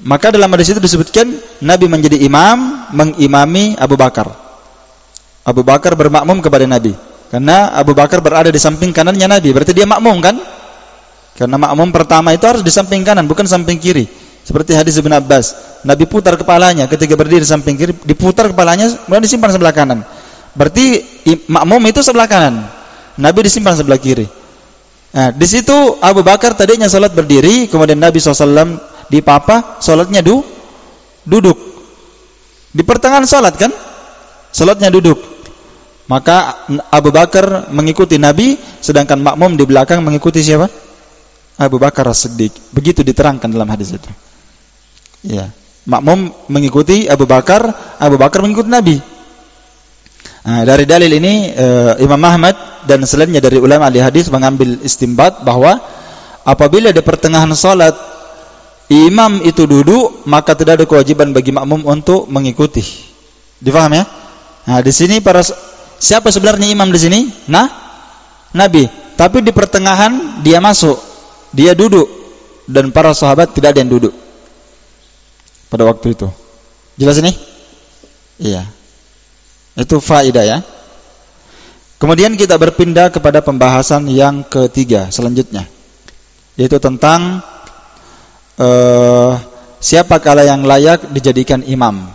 Speaker 1: maka dalam hadis itu disebutkan Nabi menjadi imam, mengimami Abu Bakar. Abu Bakar bermakmum kepada Nabi, karena Abu Bakar berada di samping kanannya Nabi. Berarti dia makmum kan? Karena makmum pertama itu harus di samping kanan, bukan samping kiri. Seperti hadis Ibn Abbas, Nabi putar kepalanya ketika berdiri di samping kiri, diputar kepalanya, kemudian disimpan sebelah kanan. Berarti makmum itu sebelah kanan, Nabi disimpan sebelah kiri. Nah, di situ Abu Bakar tadinya salat berdiri, kemudian Nabi SAW dipapa, salatnya duduk. Di pertengahan salat kan, salatnya duduk. Maka Abu Bakar mengikuti Nabi, sedangkan makmum di belakang mengikuti siapa? Abu Bakar As-Siddiq. Begitu diterangkan dalam hadis itu. Ya, makmum mengikuti Abu Bakar mengikuti Nabi. Nah, dari dalil ini Imam Ahmad dan selainnya dari ulama ahli hadis mengambil istimbat bahwa apabila di pertengahan salat imam itu duduk, maka tidak ada kewajiban bagi makmum untuk mengikuti. Difahami ya? Nah, di sini siapa sebenarnya imam di sini? Nah, Nabi. Tapi di pertengahan dia masuk, dia duduk, dan para sahabat tidak ada yang duduk pada waktu itu. Jelas ini? Iya. Itu faedah ya. Kemudian kita berpindah kepada pembahasan yang ketiga selanjutnya, yaitu tentang siapakah yang layak dijadikan imam.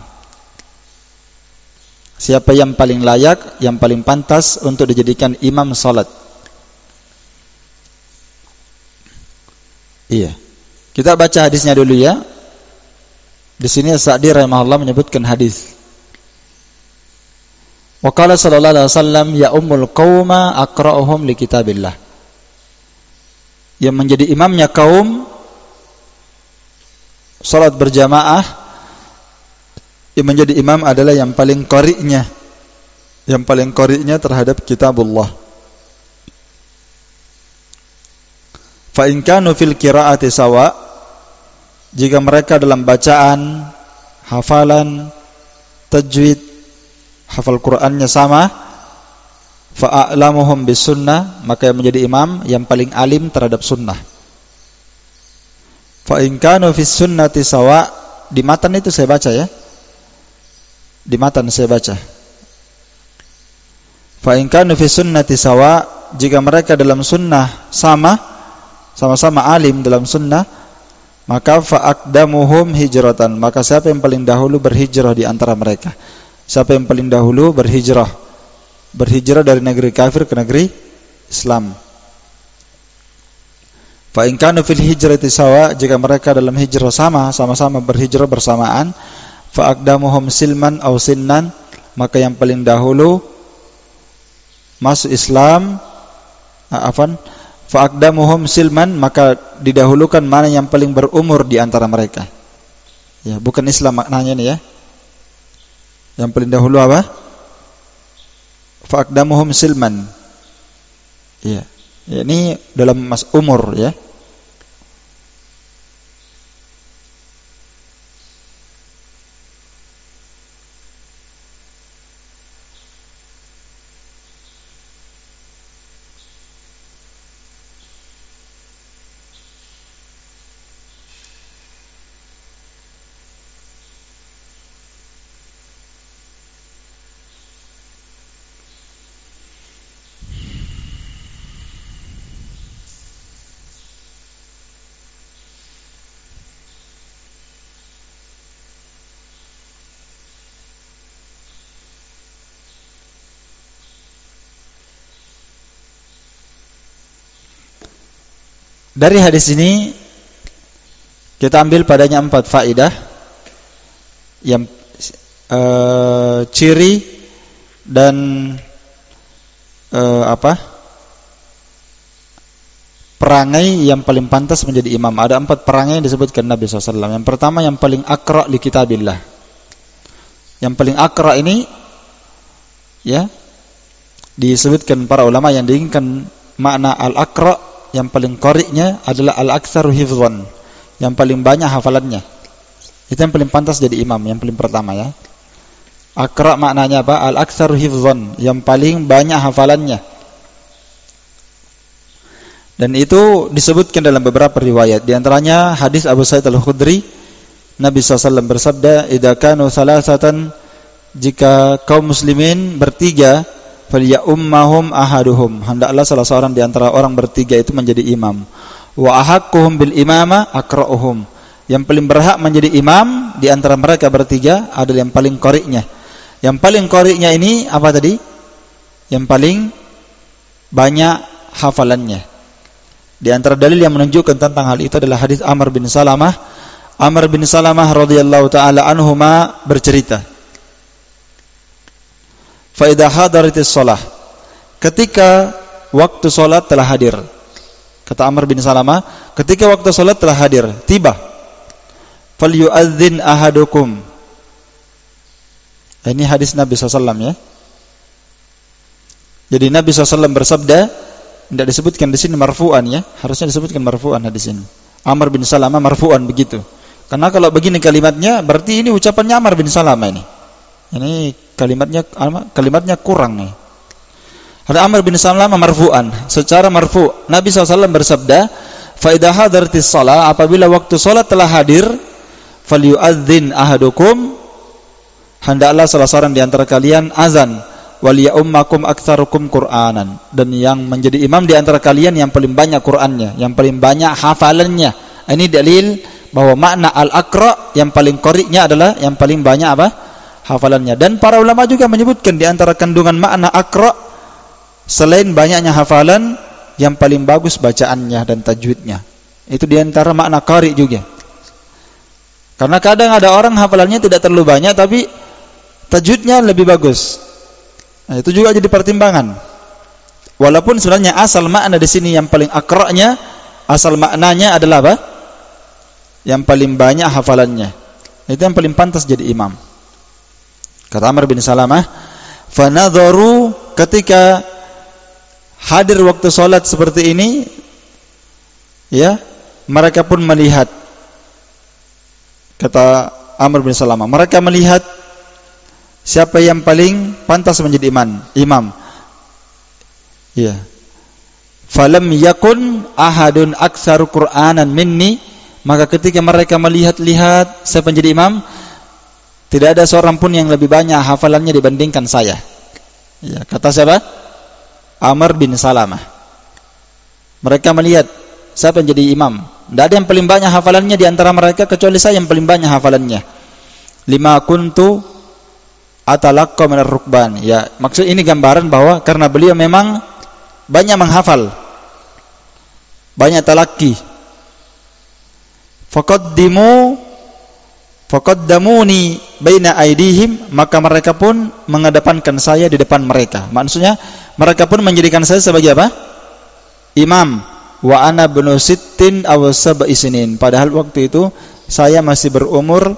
Speaker 1: Siapa yang paling layak, yang paling pantas untuk dijadikan imam salat. Iya. Kita baca hadisnya dulu ya. Di sini Sa'di rahimahullah menyebutkan hadis. Wa qala sallallahu alaihi wasallam ya ummul qauma aqra'uhum li kitabillah. Yang menjadi imamnya kaum salat berjamaah, yang menjadi imam adalah yang paling qari'nya, yang paling qari'nya terhadap kitabullah. Fa in kanu fil qira'ati sawa, jika mereka dalam bacaan, hafalan, tajwid, hafal Qur'annya sama, fa a'lamuhum bis sunnah, maka yang menjadi imam yang paling alim terhadap sunnah. Fa in kanu fis sunnati sawa, di matan itu saya baca ya. Di matan saya baca. Fa in kanu fis sunnati sawa, jika mereka dalam sunnah sama-sama alim dalam sunnah, maka fa'aqdamuhum hijratan, maka siapa yang paling dahulu berhijrah di antara mereka? Siapa yang paling dahulu berhijrah dari negeri kafir ke negeri Islam? Fa in kanu fil hijrati sawa, jika mereka dalam hijrah sama-sama berhijrah bersamaan, fa'aqdamuhum silman aw sinnan, maka yang paling dahulu masuk Islam, fa'aqdamuhum silman, maka didahulukan mana yang paling berumur di antara mereka. Ya, bukan Islam maknanya ini ya. Yang paling dahulu apa? Fa'aqdamuhum silman. Ya. Ini dalam umur ya. Dari hadis ini kita ambil padanya 4 faedah. Yang ciri dan perangai yang paling pantas menjadi imam. Ada 4 perangai yang disebutkan Nabi SAW. Yang pertama, yang paling aqra' li kitabillah. Yang paling aqra' ini ya disebutkan para ulama yang diinginkan makna al-aqra', yang paling qari'nya adalah al-aktsaru hifdhan, yang paling banyak hafalannya. Itu yang paling pantas jadi imam, yang paling pertama ya. Aqra' maknanya apa? Al-aktsaru hifdhan, yang paling banyak hafalannya. Dan itu disebutkan dalam beberapa riwayat. Di antaranya hadis Abu Sa'id Al-Khudri, Nabi SAW bersabda, "Idza kanu salasatan," jika kaum muslimin bertiga, "falyummahum ahaduhum," hendaklah salah seorang di antara orang bertiga itu menjadi imam. "Wa ahaqquhum bil imama aqra'uhum," yang paling berhak menjadi imam di antara mereka bertiga adalah yang paling qari'nya. Yang paling qari'nya ini apa tadi? Yang paling banyak hafalannya. Di antara dalil yang menunjukkan tentang hal itu adalah hadis Amr bin Salamah. Amr bin Salamah radhiyallahu taala anhuma bercerita, fa idza hadaratis shalah, ketika waktu salat telah hadir. Kata Amr bin Salamah, ketika waktu salat telah hadir, tiba. Falyu'adzin ahadukum. Ini hadis Nabi SAW ya. Jadi Nabi SAW bersabda, tidak disebutkan di sini marfu'an ya, harusnya disebutkan marfu'an hadis ini. Amr bin Salamah marfu'an begitu. Karena kalau begini kalimatnya, berarti ini ucapannya Amr bin Salamah ini. Ini kalimatnya kurang nih. Ada Amr bin Salamah marfu'an, secara marfu'. Nabi SAW bersabda, fa idza hadartis shalah, apabila waktu salat telah hadir, falyu'adzin ahadukum, hendaklah salah seorang di antara kalian azan, waliyummakum aktsarukum Qur'anan, dan yang menjadi imam di antara kalian yang paling banyak Qur'annya, yang paling banyak hafalannya. Ini dalil bahwa makna al-aqra yang paling qari'nya adalah yang paling banyak apa? Hafalannya. Dan para ulama juga menyebutkan di antara kandungan makna aqra, selain banyaknya hafalan, yang paling bagus bacaannya dan tajwidnya. Itu di antara makna qari' juga. Karena kadang ada orang hafalannya tidak terlalu banyak tapi tajwidnya lebih bagus. Nah, itu juga jadi pertimbangan. Walaupun sebenarnya asal makna di sini yang paling akra'nya, asal maknanya adalah apa? Yang paling banyak hafalannya. Itu yang paling pantas jadi imam. Kata Amr bin Salamah, fanadharu, ketika hadir waktu salat seperti ini, ya, mereka pun melihat. Kata Amr bin Salamah, mereka melihat siapa yang paling pantas menjadi imam. Ya. Falam yakun ahadun aktsaru Qur'anan minni, maka ketika mereka melihat-lihat siapa yang jadi imam, tidak ada seorang pun yang lebih banyak hafalannya dibandingkan saya. Ya, kata siapa? Amr bin Salamah. Mereka melihat siapa yang jadi imam. Tidak ada yang paling banyak hafalannya di antara mereka kecuali saya yang paling banyak hafalannya. Lima kuntu atalaqqa minar rukban. Ya, maksud ini gambaran bahwa karena beliau memang banyak menghafal, banyak talaqi. Faqaddamuni baina aidihim, maka mereka pun mengedepankan saya di depan mereka. Maksudnya mereka pun menjadikan saya sebagai apa? Imam. Wa ana ibnu sittin aw sab'i sinin. Padahal waktu itu saya masih berumur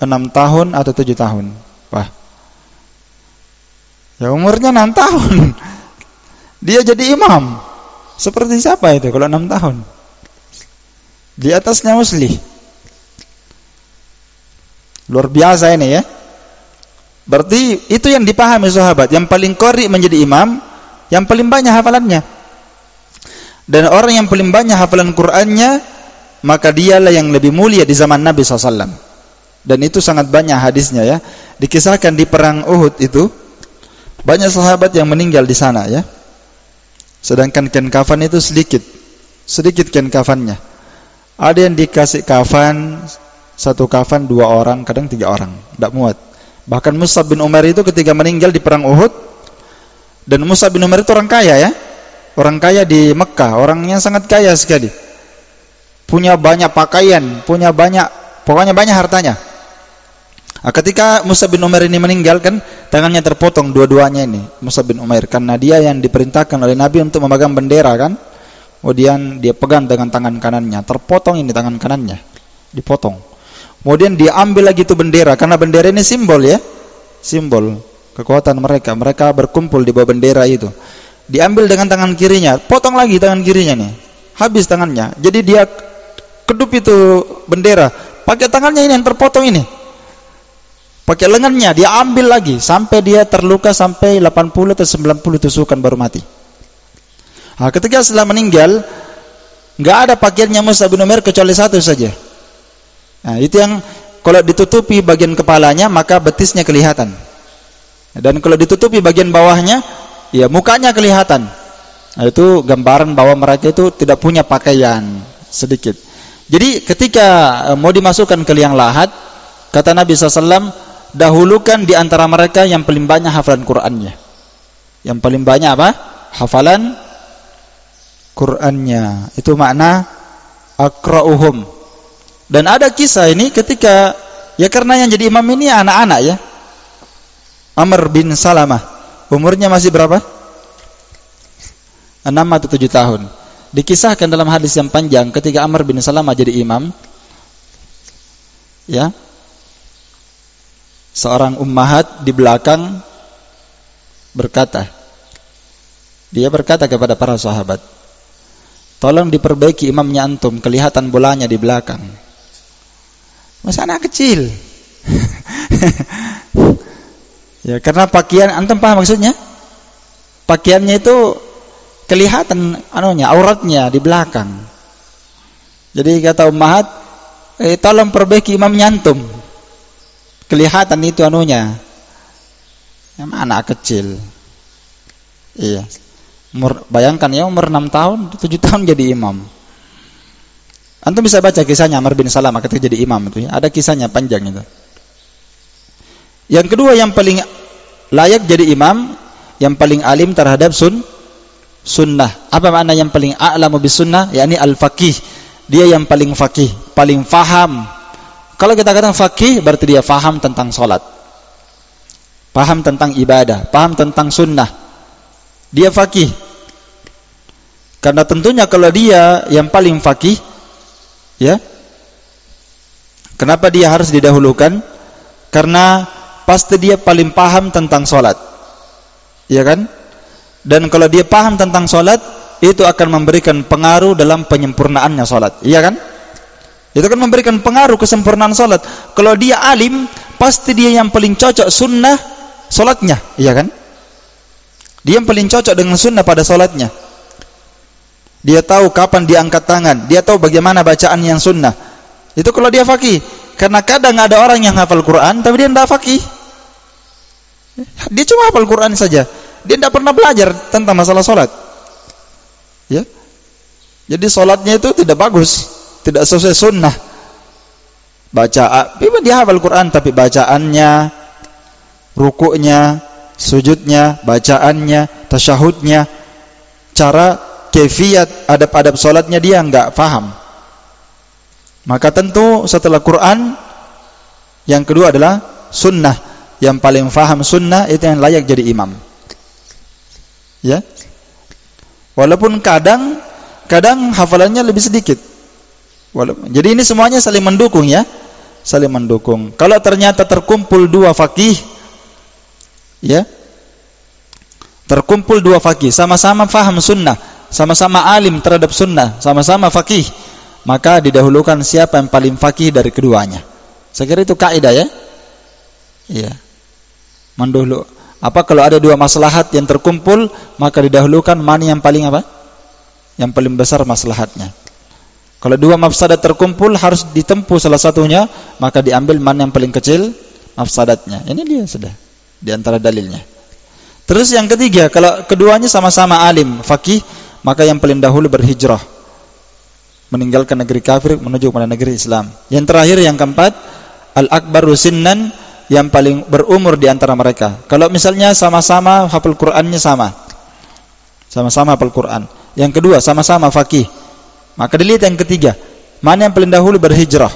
Speaker 1: 6 tahun atau 7 tahun. Wah. Ya umurnya 6 tahun. Dia jadi imam. Seperti siapa itu kalau 6 tahun? Di atasnya Musli. Luar biasa ini ya. Berarti itu yang dipahami sahabat. Yang paling qari menjadi imam, yang paling banyak hafalannya. Dan orang yang paling banyak hafalan Qur'annya, maka dialah yang lebih mulia di zaman Nabi SAW. Dan itu sangat banyak hadisnya ya. Dikisahkan di perang Uhud itu, banyak sahabat yang meninggal di sana ya. Sedangkan kain kafan itu sedikit kain kafannya. Ada yang dikasih kafan, satu kafan 2 orang, kadang 3 orang, tidak muat. Bahkan Mus'ab bin Umair itu ketika meninggal di perang Uhud, dan Mus'ab bin Umair itu orang kaya ya, orang kaya di Mekah, orangnya sangat kaya sekali, punya banyak pakaian, pokoknya banyak hartanya. Nah, ketika Mus'ab bin Umair ini meninggal kan, tangannya terpotong dua-duanya ini, Mus'ab bin Umair, karena dia yang diperintahkan oleh Nabi untuk memegang bendera kan. Kemudian dia pegang dengan tangan kanannya, terpotong ini tangan kanannya, dipotong. Kemudian dia ambil lagi itu bendera, karena bendera ini simbol ya, simbol kekuatan mereka. Mereka berkumpul di bawah bendera itu. Diambil dengan tangan kirinya, potong lagi tangan kirinya nih, habis tangannya. Jadi dia kedup itu bendera, pakai tangannya ini yang terpotong ini, pakai lengannya dia ambil lagi, sampai dia terluka sampai 80 atau 90 tusukan baru mati. Nah, ketika setelah meninggal, nggak ada pakaiannya Mus'ab bin Umair kecuali satu saja. Nah, itu yang kalau ditutupi bagian kepalanya maka betisnya kelihatan. Dan kalau ditutupi bagian bawahnya, ya mukanya kelihatan. Nah, itu gambaran bahwa mereka itu tidak punya pakaian sedikit. Jadi ketika mau dimasukkan ke liang lahat, kata Nabi SAW, dahulukan di antara mereka yang paling banyak hafalan Qur'annya. Yang paling banyak apa? Hafalan Qur'annya. Itu makna aqra'uhum. Dan ada kisah ini ketika, ya karena yang jadi imam ini anak-anak ya. Amr bin Salamah, umurnya masih berapa? 6 atau 7 tahun. Dikisahkan dalam hadis yang panjang ketika Amr bin Salamah jadi imam, ya, seorang ummahat di belakang berkata, dia berkata kepada para sahabat, tolong diperbaiki imamnya antum, kelihatan bolanya di belakang. Masa anak kecil. Ya, karena pakaian, antum paham maksudnya? Pakaiannya itu kelihatan auratnya di belakang. Jadi kata ummahat, tolong perbaiki imamnya antum, kelihatan itu yang anak kecil. Iya. Bayangkan ya, umur 6 tahun, 7 tahun jadi imam. Antum bisa baca kisahnya Amr bin Salamah ketika jadi imam itu ya. Ada kisahnya panjang itu. Yang kedua, yang paling layak jadi imam, yang paling alim terhadap sunnah. Apa makna yang paling a'lamu bis sunnah? Yakni al-faqih. Dia yang paling faqih, paling faham. Kalau kita katakan faqih, berarti dia faham tentang salat, paham tentang ibadah, paham tentang sunnah. Dia faqih. Karena tentunya kalau dia yang paling faqih, ya, kenapa dia harus didahulukan? Karena pasti dia paling paham tentang salat, ya kan? Dan kalau dia paham tentang salat, itu akan memberikan pengaruh dalam penyempurnaannya salat, iya kan? Itu kan memberikan pengaruh kesempurnaan salat. Kalau dia alim, pasti dia yang paling cocok sunnah salatnya, iya kan? Dia yang paling cocok dengan sunnah pada salatnya. Dia tahu kapan dia angkat tangan, dia tahu bagaimana bacaan yang sunnah. Itu kalau dia faqih. Karena kadang ada orang yang hafal Quran tapi dia tidak faqih. Dia cuma hafal Quran saja, dia tidak pernah belajar tentang masalah salat. Ya. Jadi salatnya itu tidak bagus, tidak sesuai sunnah. Dia hafal Quran tapi bacaannya, rukuknya, sujudnya, bacaannya, tasyahudnya, cara kefiyat adab-adab salatnya dia enggak paham. Maka tentu setelah Quran, yang kedua adalah sunnah. Yang paling paham sunnah itu yang layak jadi imam. Ya. Walaupun kadang hafalannya lebih sedikit. Jadi ini semuanya saling mendukung ya. Saling mendukung. Kalau ternyata terkumpul dua faqih, ya, terkumpul dua faqih, sama-sama faham sunnah, sama-sama alim terhadap sunnah, sama-sama faqih, maka didahulukan siapa yang paling faqih dari keduanya. Saya kira itu kaidah ya. Iya. Mendahulu. Apa kalau ada dua maslahat yang terkumpul, maka didahulukan mana yang paling apa? Yang paling besar maslahatnya. Kalau dua mafsadat terkumpul harus ditempuh salah satunya, maka diambil mana yang paling kecil mafsadatnya. Ini dia sudah di antara dalilnya. Terus yang ketiga, kalau keduanya sama-sama alim, faqih, maka yang paling dahulu berhijrah, meninggalkan negeri kafir menuju kepada negeri Islam. Yang terakhir, yang keempat, al-akbaru sinnan, yang paling berumur di antara mereka. Kalau misalnya sama-sama hafal Qur'annya sama-sama hafal Qur'an. Yang kedua, sama-sama faqih, maka dilihat yang ketiga, mana yang paling dahulu berhijrah.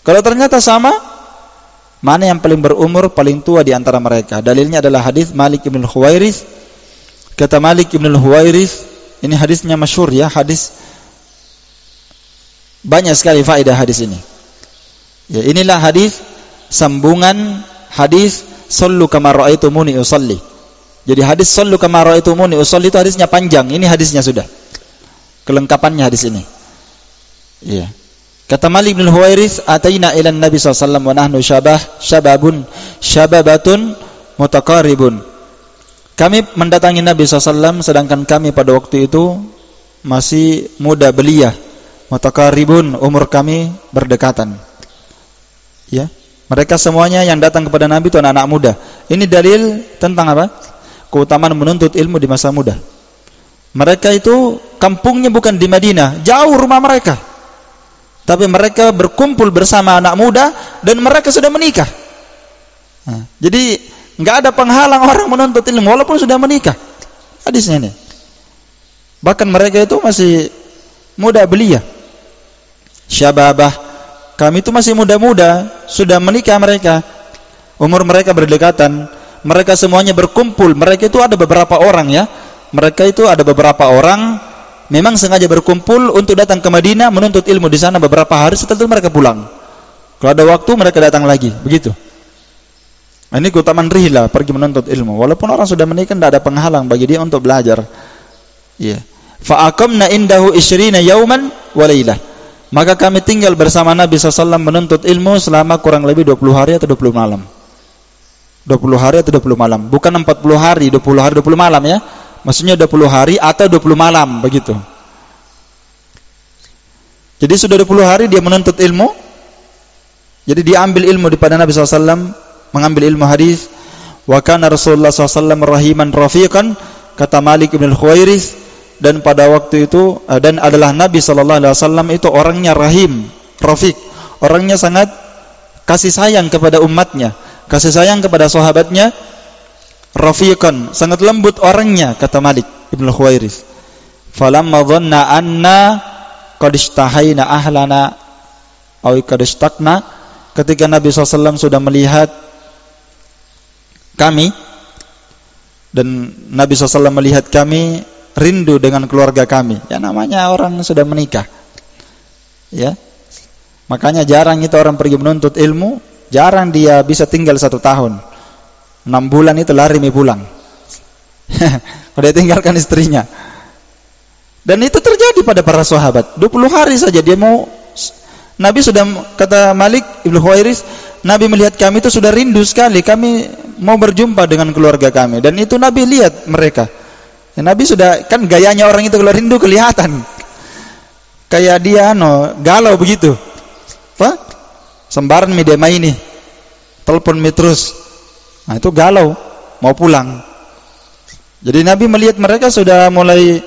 Speaker 1: Kalau ternyata sama, mana yang paling berumur, paling tua di antara mereka. Dalilnya adalah hadis Malik ibn al-Huwairith. Kata Malik ibn al-Huwairith, ini hadisnya masyhur ya, hadis banyak sekali faedah hadis ini. Ya, inilah hadis sambungan hadis sallu kama ra'aitumuni usalli. Jadi hadis sallu kama ra'aitumuni usalli itu hadisnya panjang. Ini hadisnya sudah. Kelengkapannya hadis ini. Iya. Kata Malik bin Huwairits, ataina ila Nabi sallallahu alaihi wasallam wa nahnu syababatun mutaqarribun. Kami mendatangi Nabi sallallahu alaihi wasallam sedangkan kami pada waktu itu masih muda belia. Mutaqarribun, umur kami berdekatan. Ya. Mereka semuanya yang datang kepada Nabi itu anak-anak muda. Ini dalil tentang apa? Keutamaan menuntut ilmu di masa muda. Mereka itu kampungnya bukan di Madinah, jauh rumah mereka. Tapi mereka berkumpul bersama anak muda dan mereka sudah menikah. Nah, jadi nggak ada penghalang orang menuntut ilmu walaupun sudah menikah. Hadisnya ini. Bahkan mereka itu masih muda belia. Syababah. Kami itu masih muda-muda, sudah menikah mereka. Umur mereka berdekatan. Mereka semuanya berkumpul. Mereka itu ada beberapa orang ya. Mereka itu ada beberapa orang memang sengaja berkumpul untuk datang ke Madinah menuntut ilmu di sana beberapa hari, setelah itu mereka pulang. Kalau ada waktu mereka datang lagi, begitu. Ini keutamaan rihlah, pergi menuntut ilmu. Walaupun orang sudah menikah, tidak ada penghalang bagi dia untuk belajar. Ya. Fa aqamna indahu 20 yauman wa lailah. Maka kami tinggal bersama Nabi SAW menuntut ilmu selama kurang lebih 20 hari atau 20 malam. 20 hari atau 20 malam. Bukan 40 hari, 20 hari, 20 malam ya. Maksudnya 20 hari atau 20 malam, begitu. Jadi sudah 20 hari dia menuntut ilmu. Jadi dia ambil ilmu daripada Nabi SAW, mengambil ilmu hadis. Wa kana Rasulullah SAW rahiman rafiqan, kata Malik bin Al-Khuwairis. Dan pada waktu itu, dan adalah Nabi SAW itu orangnya rahim, rafiq, orangnya sangat kasih sayang kepada umatnya, kasih sayang kepada sahabatnya, rafiqan, sangat lembut orangnya, kata Malik ibn Khuwairis. Falamma dhanna anna qad ishtahayna ahlana aw qad ishtaqna, ketika Nabi SAW sudah melihat kami, dan Nabi SAW melihat kami rindu dengan keluarga kami, ya namanya orang sudah menikah, ya makanya jarang itu orang pergi menuntut ilmu, jarang dia bisa tinggal 1 tahun, 6 bulan itu lari pulang. Kalau dia tinggalkan istrinya. Dan itu terjadi pada para sahabat. 20 hari saja dia mau, Nabi sudah, kata Malik ibn Khuwairis, Nabi melihat kami itu sudah rindu sekali, kami mau berjumpa dengan keluarga kami. Dan itu Nabi lihat mereka. Ya, Nabi sudah, kan gayanya orang itu kalau rindu kelihatan. Kayak dia galau begitu. Apa? Sembaran mi dia main nih. Telepon mi terus. Nah, itu galau, mau pulang. Jadi Nabi melihat mereka sudah mulai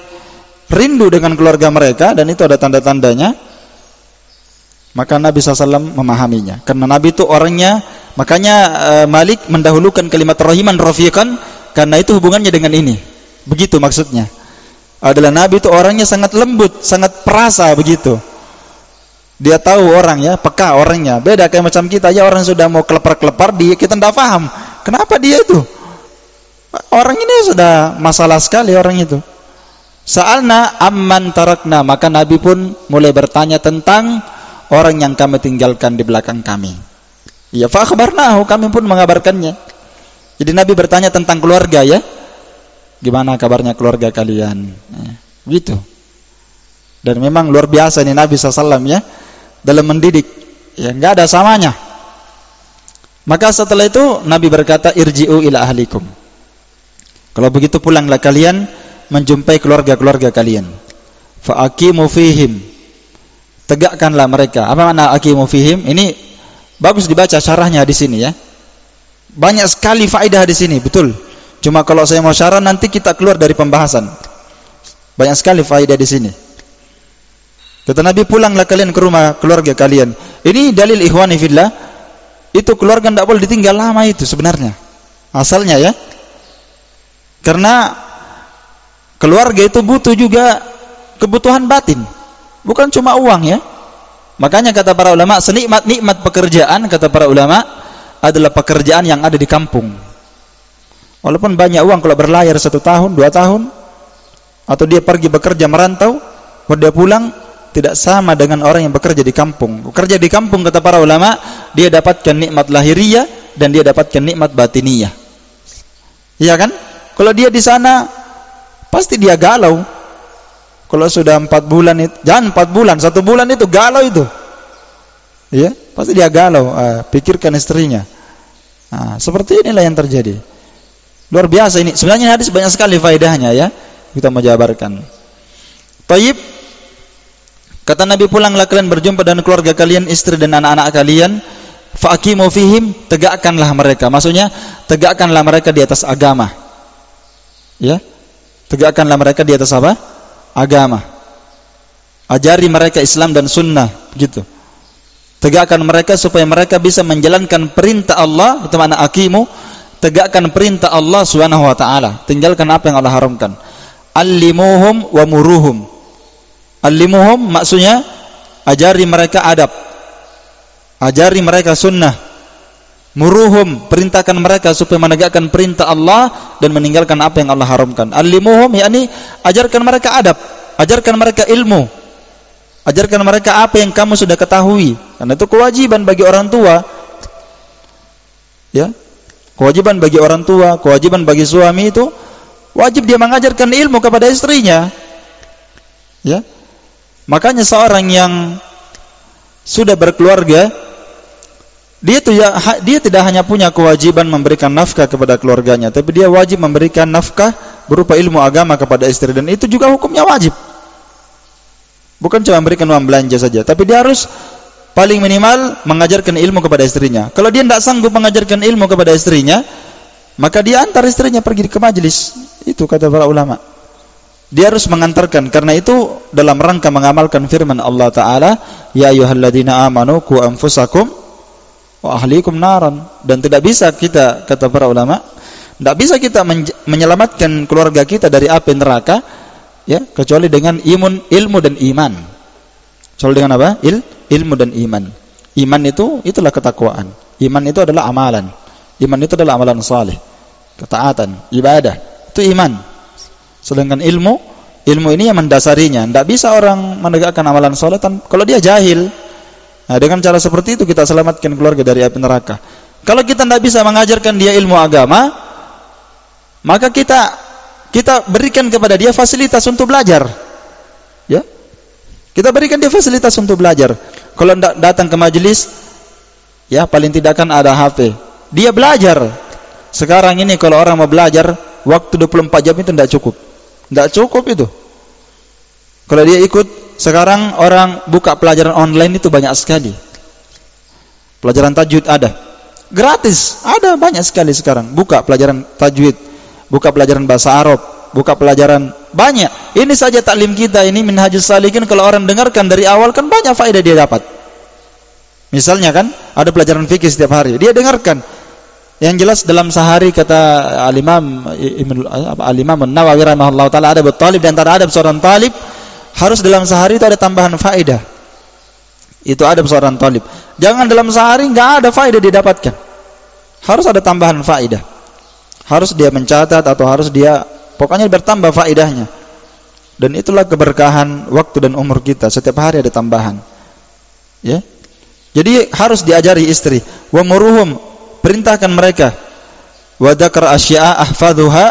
Speaker 1: rindu dengan keluarga mereka, dan itu ada tanda-tandanya. Maka Nabi SAW memahaminya. Karena Nabi itu orangnya, makanya Malik mendahulukan kalimat rahiman rafiqan, karena itu hubungannya dengan ini. Begitu maksudnya. Adalah Nabi itu orangnya sangat lembut, sangat perasa begitu. Dia tahu orang ya, peka orangnya. Beda kayak macam kita aja, orang sudah mau kelepar-kelepar, kita tidak paham. Kenapa dia itu? Orang ini sudah masalah sekali orang itu. Sa'alna amman tarakna, maka Nabi pun mulai bertanya tentang orang yang kami tinggalkan di belakang kami. Ya, fa akhbarnahu, kami pun mengabarkannya. Jadi Nabi bertanya tentang keluarga ya. Gimana kabarnya keluarga kalian? Gitu. Dan memang luar biasa nih Nabi SAW ya, dalam mendidik. Ya, nggak ada samanya. Maka setelah itu Nabi berkata, irji'u ila ahlikum. Kalau begitu pulanglah kalian menjumpai keluarga-keluarga kalian. Fa'aqimu fihim. Tegakkanlah mereka. Apa makna aqimu fihim? Ini bagus dibaca syarahnya di sini ya. Banyak sekali faedah di sini, betul. Cuma kalau saya mau syarah nanti kita keluar dari pembahasan. Banyak sekali faedah di sini. Kata Nabi, pulanglah kalian ke rumah keluarga kalian. Ini dalil ikhwani fillah. Itu keluarga tidak boleh ditinggal lama itu sebenarnya. Asalnya ya. Karena keluarga itu butuh juga kebutuhan batin. Bukan cuma uang ya. Makanya kata para ulama, senikmat-nikmat pekerjaan, kata para ulama, adalah pekerjaan yang ada di kampung. Walaupun banyak uang, kalau berlayar 1 tahun, 2 tahun, atau dia pergi bekerja merantau, kalau dia pulang, tidak sama dengan orang yang bekerja di kampung. Bekerja di kampung, kata para ulama, dia dapatkan nikmat lahiriah dan dia dapatkan nikmat batiniyah. Iya kan? Kalau dia di sana, pasti dia galau. Kalau sudah 4 bulan itu, jangan 4 bulan, 1 bulan itu galau itu. Iya, pasti dia galau. Pikirkan istrinya. Nah, seperti inilah yang terjadi. Luar biasa ini. Sebenarnya hadis banyak sekali faedahnya ya. Kita menjabarkan. Taib. Kata Nabi, pulanglah kalian berjumpa dengan keluarga kalian, istri dan anak-anak kalian. Fa'aqimu fihim, tegakkanlah mereka. Maksudnya, tegakkanlah mereka di atas agama. Ya. Tegakkanlah mereka di atas apa? Agama. Ajari mereka Islam dan sunnah, begitu. Tegakkan mereka supaya mereka bisa menjalankan perintah Allah, itu makna aqimu. Tegakkan perintah Allah Subhanahu wa taala, tinggalkan apa yang Allah haramkan. Allimuhum wa muruhum. Allimuhum maksudnya ajari mereka adab. Ajari mereka sunnah. Muruhum, perintahkan mereka supaya menegakkan perintah Allah dan meninggalkan apa yang Allah haramkan. Allimuhum yakni ajarkan mereka adab. Ajarkan mereka ilmu. Ajarkan mereka apa yang kamu sudah ketahui. Karena itu kewajiban bagi orang tua. Ya. Kewajiban bagi orang tua, kewajiban bagi suami itu wajib dia mengajarkan ilmu kepada istrinya. Ya. Makanya seorang yang sudah berkeluarga, dia tidak hanya punya kewajiban memberikan nafkah kepada keluarganya, tapi dia wajib memberikan nafkah berupa ilmu agama kepada istri, dan itu juga hukumnya wajib. Bukan cuma memberikan uang belanja saja, tapi dia harus paling minimal mengajarkan ilmu kepada istrinya. Kalau dia tidak sanggup mengajarkan ilmu kepada istrinya, maka dia antar istrinya pergi ke majelis. Itu kata para ulama. Dia harus mengantarkan, karena itu dalam rangka mengamalkan firman Allah Ta'ala, ya ayyuhalladzina amanu qu anfusakum wa ahlikum naran. Dan tidak bisa kita, kata para ulama, tidak bisa kita menyelamatkan keluarga kita dari api neraka, ya, kecuali dengan ilmu dan iman. Kecuali dengan apa? Ilmu dan iman. Iman itulah ketakwaan. Iman itu adalah amalan. Iman itu adalah amalan saleh, ketaatan, ibadah. Itu iman. Sedangkan ilmu ini yang mendasarinya. Tidak bisa orang menegakkan amalan saleh kalau dia jahil. Nah, dengan cara seperti itu kita selamatkan keluarga dari api neraka. Kalau kita tidak bisa mengajarkan dia ilmu agama, maka kita berikan kepada dia fasilitas untuk belajar. Ya. Kita berikan dia fasilitas untuk belajar. Kalau tidak datang ke majelis, ya paling tidak kan ada HP. Dia belajar. Sekarang ini kalau orang mau belajar, waktu 24 jam itu tidak cukup. Tidak cukup itu. Kalau dia ikut, sekarang orang buka pelajaran online itu banyak sekali. Pelajaran tajwid ada. Gratis, ada banyak sekali sekarang. Buka pelajaran tajwid, buka pelajaran bahasa Arab, buka pelajaran banyak. Ini saja taklim kita ini Minhajus Salikin, kalau orang dengarkan dari awal kan banyak faedah dia dapat. Misalnya kan ada pelajaran fikih setiap hari, dia dengarkan. Yang jelas dalam sehari kata Al-Imam An-Nawawi rahimahullah taala, adab talib, dan antara adab seorang talib harus dalam sehari itu ada tambahan faedah. Itu adab seorang talib. Jangan dalam sehari enggak ada faedah didapatkan. Harus ada tambahan faedah. Harus dia mencatat atau harus dia pokoknya bertambah faedahnya. Dan itulah keberkahan waktu dan umur kita. Setiap hari ada tambahan. Ya. Jadi harus diajari istri. Wa muruhum, perintahkan mereka. Wa dzakara asya'a ahfadhuha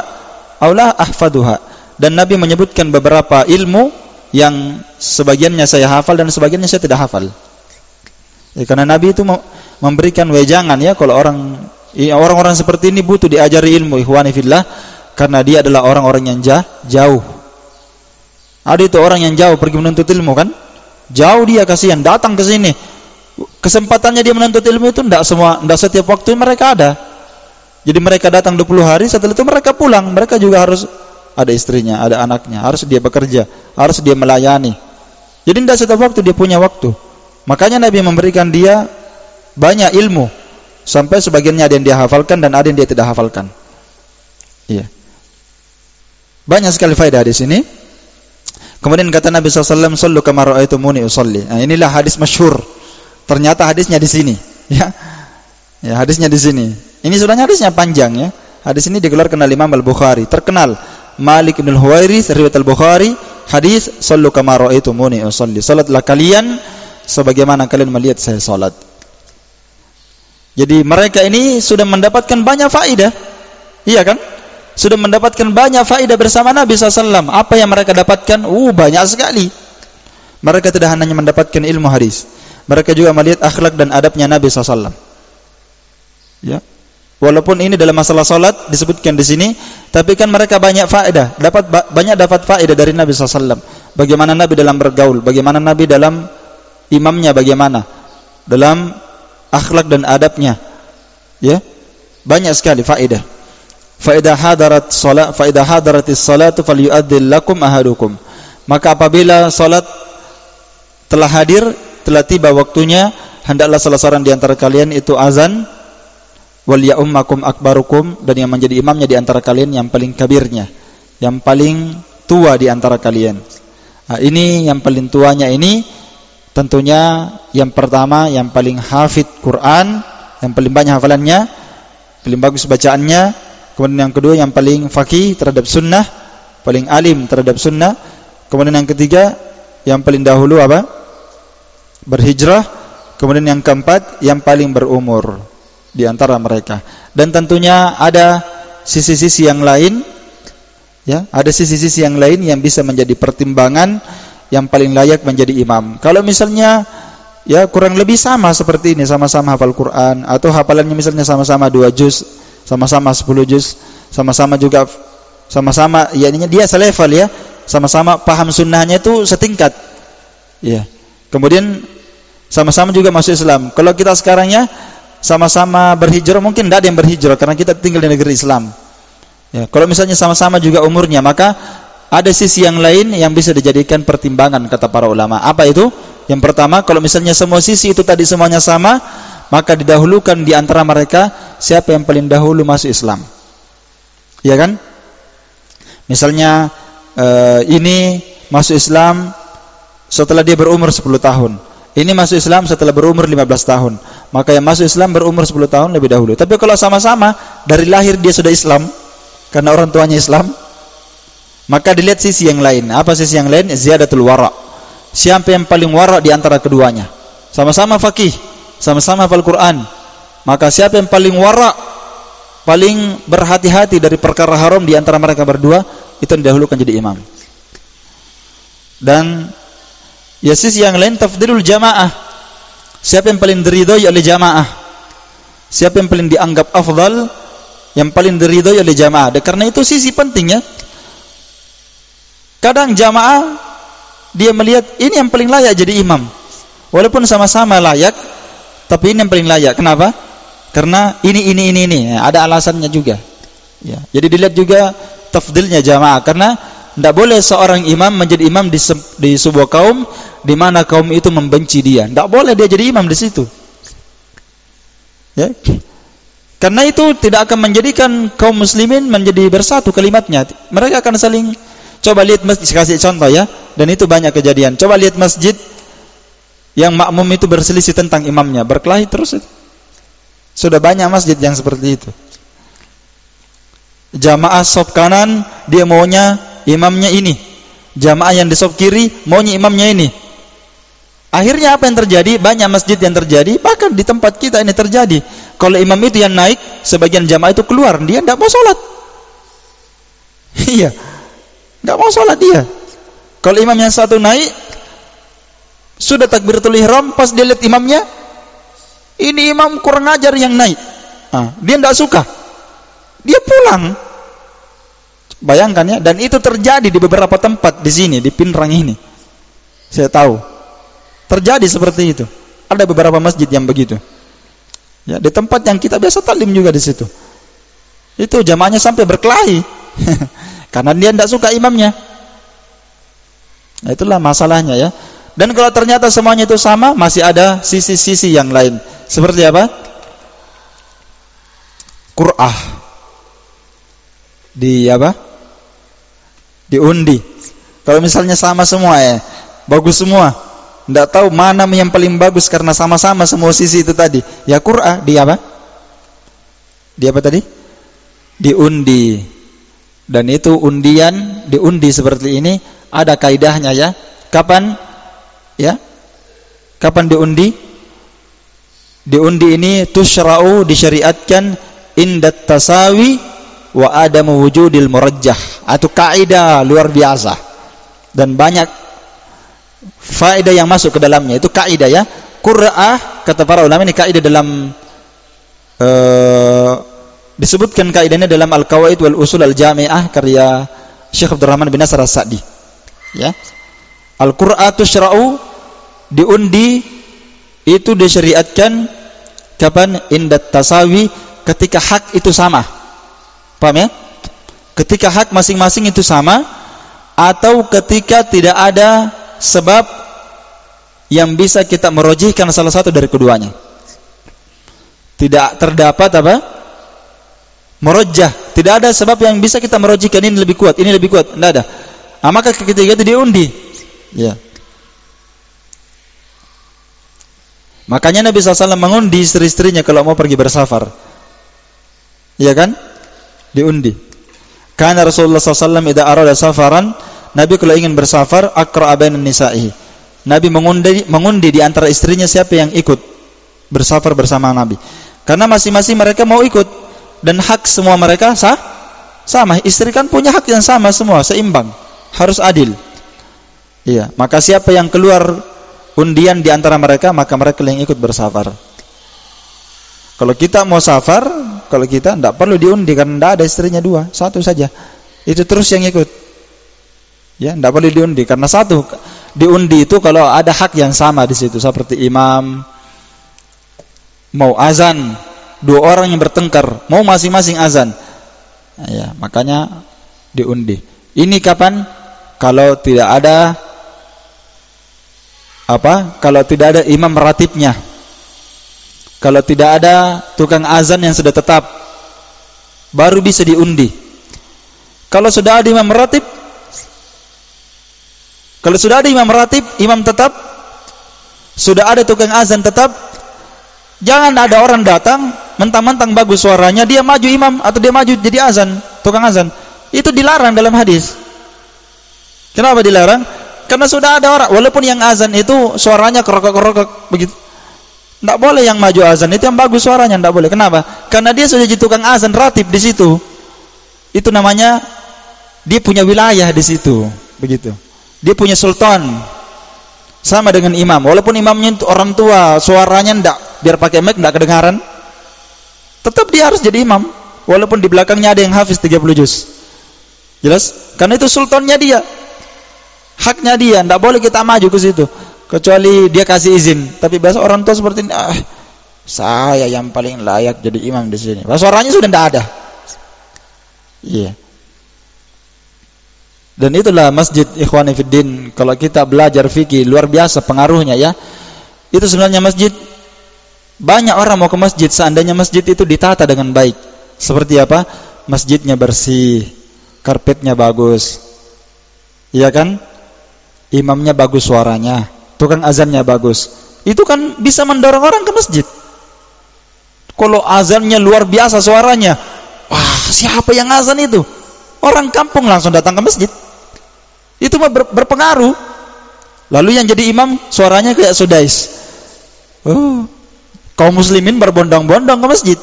Speaker 1: aw la ahfadhuha. Dan Nabi menyebutkan beberapa ilmu yang sebagiannya saya hafal dan sebagiannya saya tidak hafal. Ya, karena Nabi itu memberikan wejangan, ya, kalau orang-orang seperti ini butuh diajari ilmu, ikhwani fillah, karena dia adalah orang-orang yang jauh. Ada itu orang yang jauh pergi menuntut ilmu kan? Jauh dia, kasihan, datang ke sini. Kesempatannya dia menuntut ilmu itu tidak setiap waktu mereka ada. Jadi mereka datang 20 hari, setelah itu mereka pulang. Mereka juga harus ada istrinya, ada anaknya, harus dia bekerja, harus dia melayani. Jadi tidak setiap waktu dia punya waktu. Makanya Nabi memberikan dia banyak ilmu, sampai sebagiannya ada yang dia hafalkan dan ada yang dia tidak hafalkan. Iya. Banyak sekali faedah di sini. Kemudian kata Nabi SAW, "Shallu kama ra'aitumuni usolli." Nah, inilah hadis masyhur. Ternyata hadisnya di sini, ya. Ya, hadisnya di sini. Ini sebenarnya hadisnya panjang, ya. Hadis ini dikeluarkan oleh Imam Al-Bukhari, terkenal. Malik bin Al-Huwairits riwayat Al-Bukhari, hadis "Shallu kama ra'aitumuni usolli." Salatlah kalian sebagaimana kalian melihat saya salat. Jadi mereka ini sudah mendapatkan banyak faedah. Iya kan? Sudah mendapatkan banyak faedah bersama Nabi SAW. Apa yang mereka dapatkan? Banyak sekali. Mereka tidak hanya mendapatkan ilmu hadis, mereka juga melihat akhlak dan adabnya Nabi SAW. Ya. Walaupun ini dalam masalah salat disebutkan di sini, tapi kan mereka banyak faedah, dapat faedah dari Nabi SAW. Bagaimana Nabi dalam bergaul, bagaimana Nabi dalam imamnya, bagaimana dalam akhlak dan adabnya. Ya. Banyak sekali faedah. Faedah hadaratis salatu falyu'adzil lakum ahadukum. Maka apabila salat telah hadir, telah tiba waktunya, hendaklah salah seorang di antara kalian itu azan. Wal ya'ummakum akbarukum, dan yang menjadi imamnya di antara kalian yang paling kabirnya, yang paling tua di antara kalian. Nah, ini yang paling tuanya ini tentunya yang pertama yang paling hafidh Quran, yang paling banyak hafalannya, paling bagus bacaannya. Kemudian yang kedua yang paling faqih terhadap sunnah, paling alim terhadap sunnah. Kemudian yang ketiga, yang paling dahulu apa? Berhijrah. Kemudian yang keempat, yang paling berumur di antara mereka. Dan tentunya ada sisi-sisi yang lain, ya, ada sisi-sisi yang lain yang bisa menjadi pertimbangan yang paling layak menjadi imam. Kalau misalnya ya kurang lebih sama seperti ini, sama-sama hafal Quran, atau hafalannya misalnya sama-sama 2 juz, sama-sama 10 juz, sama-sama juga sama-sama, ya ininya dia selevel ya, sama-sama paham sunnahnya itu setingkat, ya. Kemudian sama-sama juga masuk Islam. Kalau kita sekarang ya sama-sama berhijrah, mungkin tidak ada yang berhijrah karena kita tinggal di negeri Islam. Ya, kalau misalnya sama-sama juga umurnya, maka ada sisi yang lain yang bisa dijadikan pertimbangan kata para ulama. Apa itu? Yang pertama, kalau misalnya semua sisi itu tadi semuanya sama, maka didahulukan di antara mereka siapa yang paling dahulu masuk Islam. Ya kan? Misalnya ini masuk Islam setelah dia berumur 10 tahun. Ini masuk Islam setelah berumur 15 tahun. Maka yang masuk Islam berumur 10 tahun lebih dahulu. Tapi kalau sama-sama dari lahir dia sudah Islam karena orang tuanya Islam, maka dilihat sisi yang lain. Apa sisi yang lain? Ziyadatul wara'. Siapa yang paling wara' di antara keduanya? Sama-sama faqih, sama-sama hafal Quran. Maka siapa yang paling wara', paling berhati-hati dari perkara haram di antara mereka berdua, itu yang didahulukan jadi imam. Dan ya sisi yang lain, tafdilul jamaah. Siapa yang paling diridhoi oleh jamaah? Siapa yang paling dianggap afdal, yang paling diridhoi oleh jamaah? Karena itu sisi pentingnya. Kadang jamaah dia melihat ini yang paling layak jadi imam, walaupun sama-sama layak, tapi ini yang paling layak. Kenapa? Karena ini. Ada alasannya juga. Ya. Jadi dilihat juga tafdilnya jamaah, karena tidak boleh seorang imam menjadi imam di sebuah kaum di mana kaum itu membenci dia. Tidak boleh dia jadi imam di situ. Ya. Karena itu tidak akan menjadikan kaum muslimin menjadi bersatu kalimatnya. Mereka akan saling. Coba lihat masjid, kasih contoh ya, dan itu banyak kejadian. Coba lihat masjid yang makmum itu berselisih tentang imamnya, berkelahi terus itu. Sudah banyak masjid yang seperti itu. Jamaah sop kanan dia maunya imamnya ini, jamaah yang di sop kiri maunya imamnya ini. Akhirnya apa yang terjadi? Banyak masjid yang terjadi, bahkan di tempat kita ini terjadi. Kalau imam itu yang naik, sebagian jamaah itu keluar, dia tidak mau sholat. Iya, tidak mau sholat dia. Kalau imam yang satu naik, sudah takbiratul ihram, pas dia lihat imamnya, ini imam kurang ajar yang naik. Dia tidak suka, dia pulang. Bayangkan ya, dan itu terjadi di beberapa tempat di sini, di Pinrang ini. Saya tahu terjadi seperti itu. Ada beberapa masjid yang begitu. Ya, di tempat yang kita biasa taklim juga di situ. Itu jamaahnya sampai berkelahi. Karena dia tidak suka imamnya. Nah, itulah masalahnya ya. Dan kalau ternyata semuanya itu sama, masih ada sisi-sisi yang lain. Seperti apa? Qur'ah. Diundi. Kalau misalnya sama semua ya, bagus semua. Tidak tahu mana yang paling bagus karena sama-sama semua sisi itu tadi. Ya Qur'ah di apa? Di apa tadi? Diundi. Dan itu undian, diundi seperti ini ada kaidahnya ya. Kapan? Ya. Kapan diundi? Diundi ini tusyra'u, disyariatkan indat tasawi wa adamu wujudil murajjah. Atau kaidah luar biasa. Dan banyak faedah yang masuk ke dalamnya. Itu kaidah ya. Qur'ah kata para ulama ini kaidah dalam disebutkan kaidahnya dalam Al-Qawaid wal Usul Al-Jami'ah karya Syekh Abdurrahman bin Nasr As-Sa'di. Ya. Al-Qur'atu syara'u, diundi itu disyariatkan kapan? Indat tasawi, ketika hak itu sama. Paham ya? Ketika hak masing-masing itu sama, atau ketika tidak ada sebab yang bisa kita merojihkan salah satu dari keduanya. Tidak terdapat apa? Merojah, tidak ada sebab yang bisa kita merojihkan ini lebih kuat, ini lebih kuat, tidak ada. Maka ketika itu diundi. Ya. Makanya Nabi SAW mengundi istri-istrinya kalau mau pergi bersafar. Iya kan? Diundi. Karena Rasulullah SAW idza arada safaran Nabi kalau ingin bersafar, aqra'a bainan nisa'ihi. Nabi mengundi di antara istrinya siapa yang ikut bersafar bersama Nabi. Karena masing-masing mereka mau ikut dan hak semua mereka sama. Istri kan punya hak yang sama semua, seimbang, harus adil. Iya, maka siapa yang keluar undian di antara mereka, maka mereka yang ikut bersafar. Kalau kita mau safar, kalau kita tidak perlu diundi karena tidak ada istrinya dua, satu saja. Itu terus yang ikut. Ya, tidak boleh diundi karena satu. Diundi itu kalau ada hak yang sama di situ, seperti imam mau azan, dua orang yang bertengkar, mau masing-masing azan. Ya, makanya diundi. Ini kapan? Kalau tidak ada Kalau tidak ada imam ratibnya. Kalau tidak ada tukang azan yang sudah tetap, baru bisa diundi. Kalau sudah ada imam ratib, imam tetap, sudah ada tukang azan tetap, jangan ada orang datang mentang-mentang bagus suaranya, dia maju imam atau dia maju jadi azan, tukang azan. Itu dilarang dalam hadis. Kenapa dilarang? Karena sudah ada orang, walaupun yang azan itu suaranya kerokok begitu, tidak boleh yang maju azan itu yang bagus suaranya, tidak boleh. Kenapa? Karena dia sudah jadi tukang azan ratib di situ. Itu namanya dia punya wilayah di situ, begitu. Dia punya sultan. Sama dengan imam, walaupun imamnya itu orang tua, suaranya tidak, biar pakai mic tidak kedengaran, tetap dia harus jadi imam, walaupun di belakangnya ada yang hafiz 30 juz. Jelas? Karena itu sultannya dia. Haknya dia, tidak boleh kita maju ke situ kecuali dia kasih izin. Tapi biasa orang tua seperti ini, saya yang paling layak jadi imam di sini. Suaranya sudah tidak ada. Iya. Dan itulah masjid, ikhwani fiddin. Kalau kita belajar fikih, luar biasa pengaruhnya ya. Itu sebenarnya masjid, banyak orang mau ke masjid seandainya masjid itu ditata dengan baik. Seperti apa? Masjidnya bersih, karpetnya bagus, iya kan? Imamnya bagus suaranya, tukang azannya bagus. Itu kan bisa mendorong orang ke masjid. Kalau azannya luar biasa suaranya, wah, siapa yang azan itu? Orang kampung langsung datang ke masjid. Itu berpengaruh. Lalu yang jadi imam suaranya kayak Sudais. Kaum muslimin berbondong-bondong ke masjid.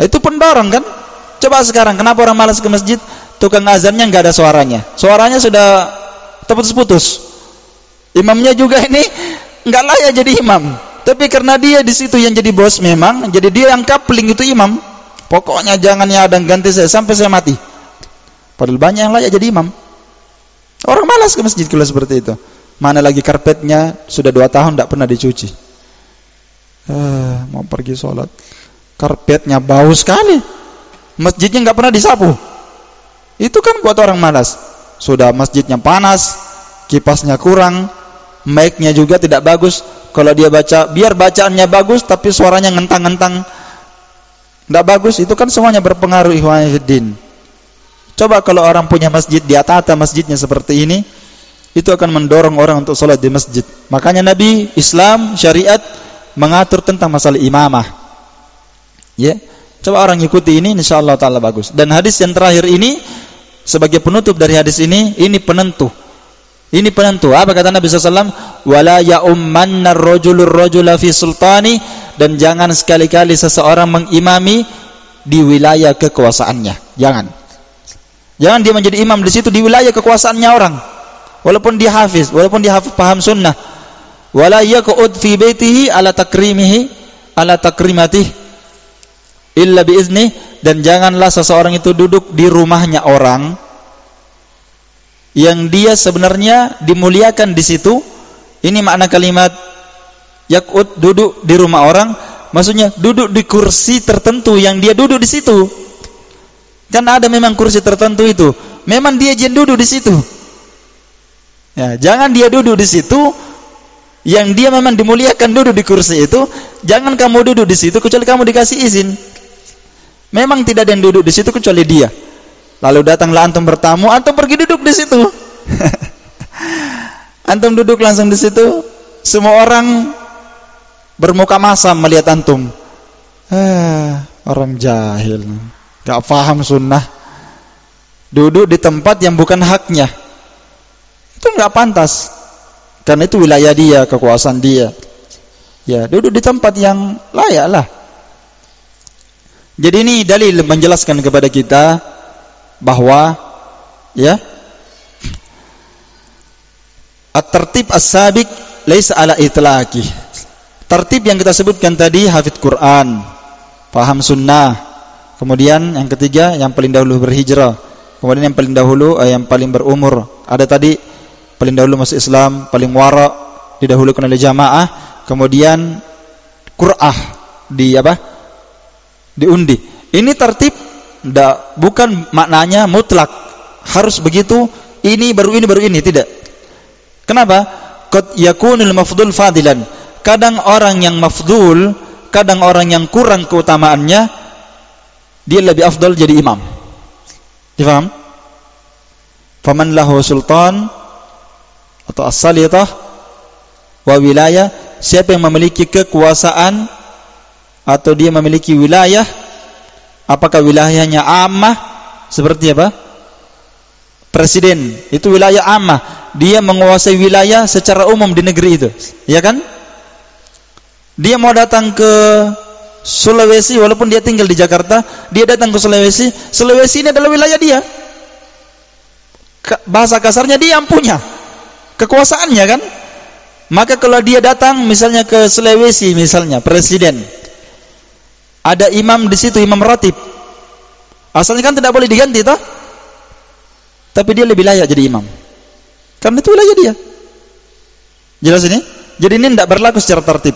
Speaker 1: Itu pendorong kan? Coba sekarang kenapa orang malas ke masjid? Tukang azannya nggak ada suaranya. Suaranya sudah terputus-putus. Imamnya juga ini nggak layak jadi imam. Tapi karena dia di situ yang jadi bos memang, jadi dia yang kapling itu imam. Pokoknya jangan ya ada ganti saya sampai saya mati. Padahal banyak yang layak jadi imam. Orang malas ke masjid kalau seperti itu. Mana lagi karpetnya sudah 2 tahun tidak pernah dicuci. Mau pergi sholat, karpetnya bau sekali. Masjidnya nggak pernah disapu. Itu kan buat orang malas. Sudah masjidnya panas, kipasnya kurang, mic-nya juga tidak bagus. Kalau dia baca, biar bacaannya bagus tapi suaranya ngentang-ngentang, tidak bagus. Itu kan semuanya berpengaruh, ikhwan fillah. Coba kalau orang punya masjid, dia tata masjidnya seperti ini, itu akan mendorong orang untuk sholat di masjid. Makanya Nabi, Islam, syariat mengatur tentang masalah imamah. Ya, coba orang ikuti ini, insyaallah taala bagus. Dan hadis yang terakhir ini sebagai penutup dari hadis ini penentu. Ini penentu. Apa kata Nabi SAW? Wala ya'ummanna ar-rajulur rajula fi sultani, dan jangan sekali-kali seseorang mengimami di wilayah kekuasaannya. Jangan dia menjadi imam di situ di wilayah kekuasaannya orang. Walaupun dia hafiz, paham sunnah. Wala yaqud fi baitihi ala takrimatihi illa biizni, dan janganlah seseorang itu duduk di rumahnya orang yang dia sebenarnya dimuliakan di situ. Ini makna kalimat yaqud, duduk di rumah orang, maksudnya duduk di kursi tertentu yang dia duduk di situ. Kan ada memang kursi tertentu itu, memang dia jangan duduk di situ. Ya, jangan dia duduk di situ yang dia memang dimuliakan duduk di kursi itu. Jangan kamu duduk di situ kecuali kamu dikasih izin. Memang tidak ada yang duduk di situ kecuali dia. Lalu datanglah antum bertamu, antum pergi duduk di situ. Antum duduk langsung di situ, semua orang bermuka masam melihat antum. Orang jahil, gak paham sunnah, duduk di tempat yang bukan haknya. Itu nggak pantas. Karena itu wilayah dia, kekuasaan dia. Ya, duduk di tempat yang layak lah. Jadi ini dalil menjelaskan kepada kita bahwa ya at-tertib as-sabiq laisa ala itlaqi. Tertib yang kita sebutkan tadi, hafidz Quran, paham sunnah. Kemudian yang ketiga, yang paling dahulu berhijrah. Kemudian yang paling dahulu yang paling berumur. Ada tadi paling dahulu masuk Islam, paling wara, didahulukan oleh jamaah. Kemudian qur'ah diundi. Ini tertib bukan maknanya mutlak harus begitu, ini baru ini, tidak. Kenapa? Qad yakunul mafdul fadilan. Kadang orang yang mafdul, kadang orang yang kurang keutamaannya, dia lebih afdal jadi imam. Difaham? Faman lahu sultan atau as-salitah wa wilayah, siapa yang memiliki kekuasaan atau dia memiliki wilayah, apakah wilayahnya ammah seperti apa? Presiden, itu wilayah ammah, dia menguasai wilayah secara umum di negeri itu, ya kan? Dia mau datang ke Sulawesi, walaupun dia tinggal di Jakarta, dia datang ke Sulawesi. Sulawesi ini adalah wilayah dia. Bahasa kasarnya dia yang punya kekuasaannya kan. Maka kalau dia datang misalnya ke Sulawesi, misalnya presiden, ada imam di situ, imam ratib. Asalnya kan tidak boleh diganti toh? Tapi dia lebih layak jadi imam. Karena itu wilayah dia. Jelas ini? Jadi ini tidak berlaku secara tertib.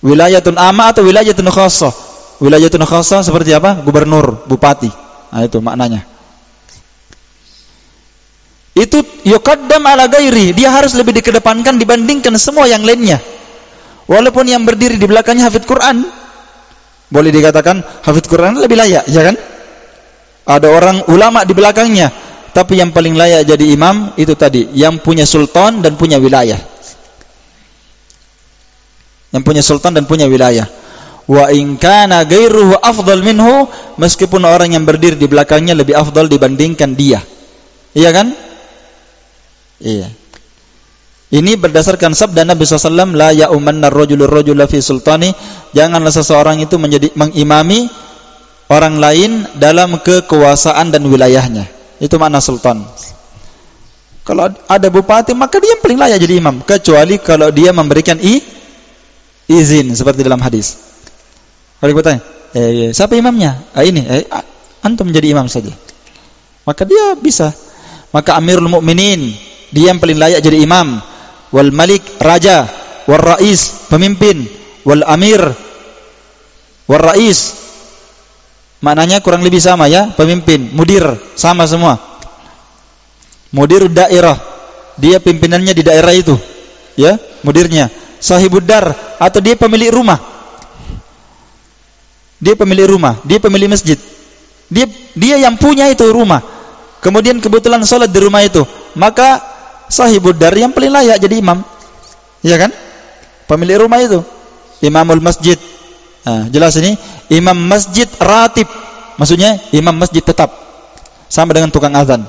Speaker 1: Wilayatun amma atau wilayatun khassah. Wilayatun khassah seperti apa? Gubernur, bupati. Nah itu maknanya. Itu yuqaddam ala ghairi, dia harus lebih dikedepankan dibandingkan semua yang lainnya. Walaupun yang berdiri di belakangnya hafidz Quran, boleh dikatakan hafidz Quran lebih layak, ya kan? Ada orang ulama di belakangnya, tapi yang paling layak jadi imam itu tadi, yang punya sultan dan punya wilayah. Yang punya sultan dan punya wilayah. Wa in kana ghairuhu afdal minhu, meskipun orang yang berdiri di belakangnya lebih afdal dibandingkan dia. Iya kan? Iya. Ini berdasarkan sabda Nabi SAW, la ya'umanna ar-rajulur rajula fi sultani, janganlah seseorang itu menjadi mengimami orang lain dalam kekuasaan dan wilayahnya. Itu makna sultan. Kalau ada bupati, maka dia yang paling layak jadi imam, kecuali kalau dia memberikan izin seperti dalam hadis. Kalau bertanya, siapa imamnya? Antum menjadi imam saja. Maka dia bisa. Maka Amirul Mukminin, dia yang paling layak jadi imam. Wal Malik, raja. Wal Rais, pemimpin. Wal Amir, wal Rais. Maknanya kurang lebih sama ya, pemimpin, mudir, sama semua. Mudir daerah, dia pimpinannya di daerah itu, ya, mudirnya. Sahibud dar, atau dia pemilik rumah. Dia pemilik rumah, dia pemilik masjid. Dia yang punya itu rumah. Kemudian kebetulan sholat di rumah itu, maka sahibud dar yang paling layak jadi imam. Ya kan? Pemilik rumah itu, imamul masjid. Nah, jelas ini imam masjid ratib. Maksudnya imam masjid tetap. Sama dengan tukang azan.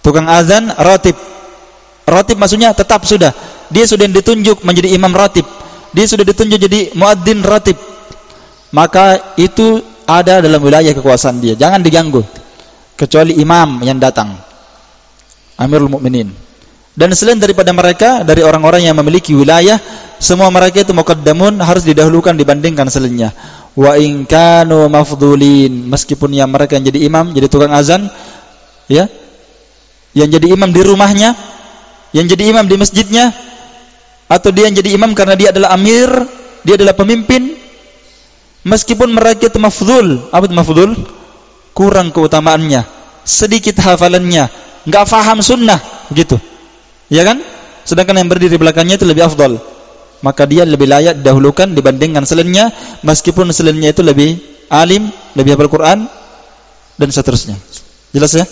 Speaker 1: Tukang azan ratib. Ratib maksudnya tetap sudah. Dia sudah ditunjuk menjadi imam ratib. Dia sudah ditunjuk jadi muadzin ratib. Maka itu ada dalam wilayah kekuasaan dia. Jangan diganggu. Kecuali imam yang datang, Amirul Mukminin. Dan selain daripada mereka, dari orang-orang yang memiliki wilayah, semua mereka itu muqaddamun, harus didahulukan dibandingkan selainnya. Wa in kanu mafdulin, meskipun yang mereka yang jadi imam, jadi tukang azan, ya, yang jadi imam di rumahnya, yang jadi imam di masjidnya, atau dia yang jadi imam karena dia adalah amir, dia adalah pemimpin, meskipun mereka itu mafdul. Apa itu mafdul? Kurang keutamaannya, sedikit hafalannya, enggak faham sunnah, begitu. Ya kan? Sedangkan yang berdiri di belakangnya itu lebih afdal, maka dia lebih layak didahulukan dibandingkan selainnya, meskipun selainnya itu lebih alim, lebih hafal Quran dan seterusnya. Jelas ya?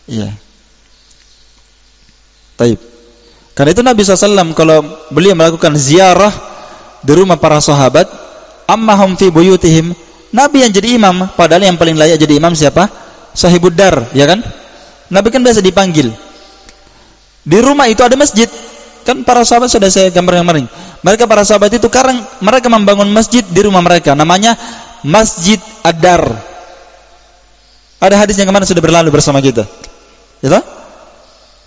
Speaker 1: Iya. Taib. Karena itu Nabi SAW kalau beliau melakukan ziarah di rumah para sahabat, ammahum fi buyutihim, Nabi yang jadi imam, padahal yang paling layak jadi imam siapa? Sahibud dar, ya kan? Nabi kan biasa dipanggil. Di rumah itu ada masjid. Kan para sahabat sudah saya gambar kemarin. Mereka para sahabat itu sekarang mereka membangun masjid di rumah mereka. Namanya Masjid Ad-Dar. Ada hadis yang kemarin sudah berlalu bersama kita. Gitu?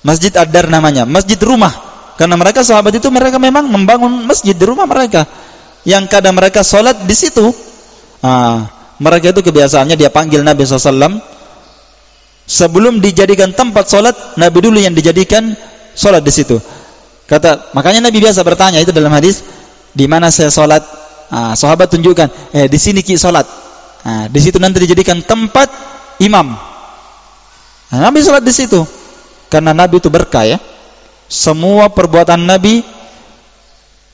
Speaker 1: Masjid Ad-Dar namanya, masjid rumah. Karena mereka sahabat itu mereka memang membangun masjid di rumah mereka. Yang kadang mereka sholat di situ. Mereka itu kebiasaannya dia panggil Nabi SAW. Sebelum dijadikan tempat sholat, Nabi dulu yang dijadikan sholat di situ. Makanya Nabi biasa bertanya itu dalam hadis, di mana saya sholat? Sahabat tunjukkan, di sini ki sholat. Di situ nanti dijadikan tempat imam. Nabi sholat di situ. Karena Nabi itu berkah ya. Semua perbuatan Nabi,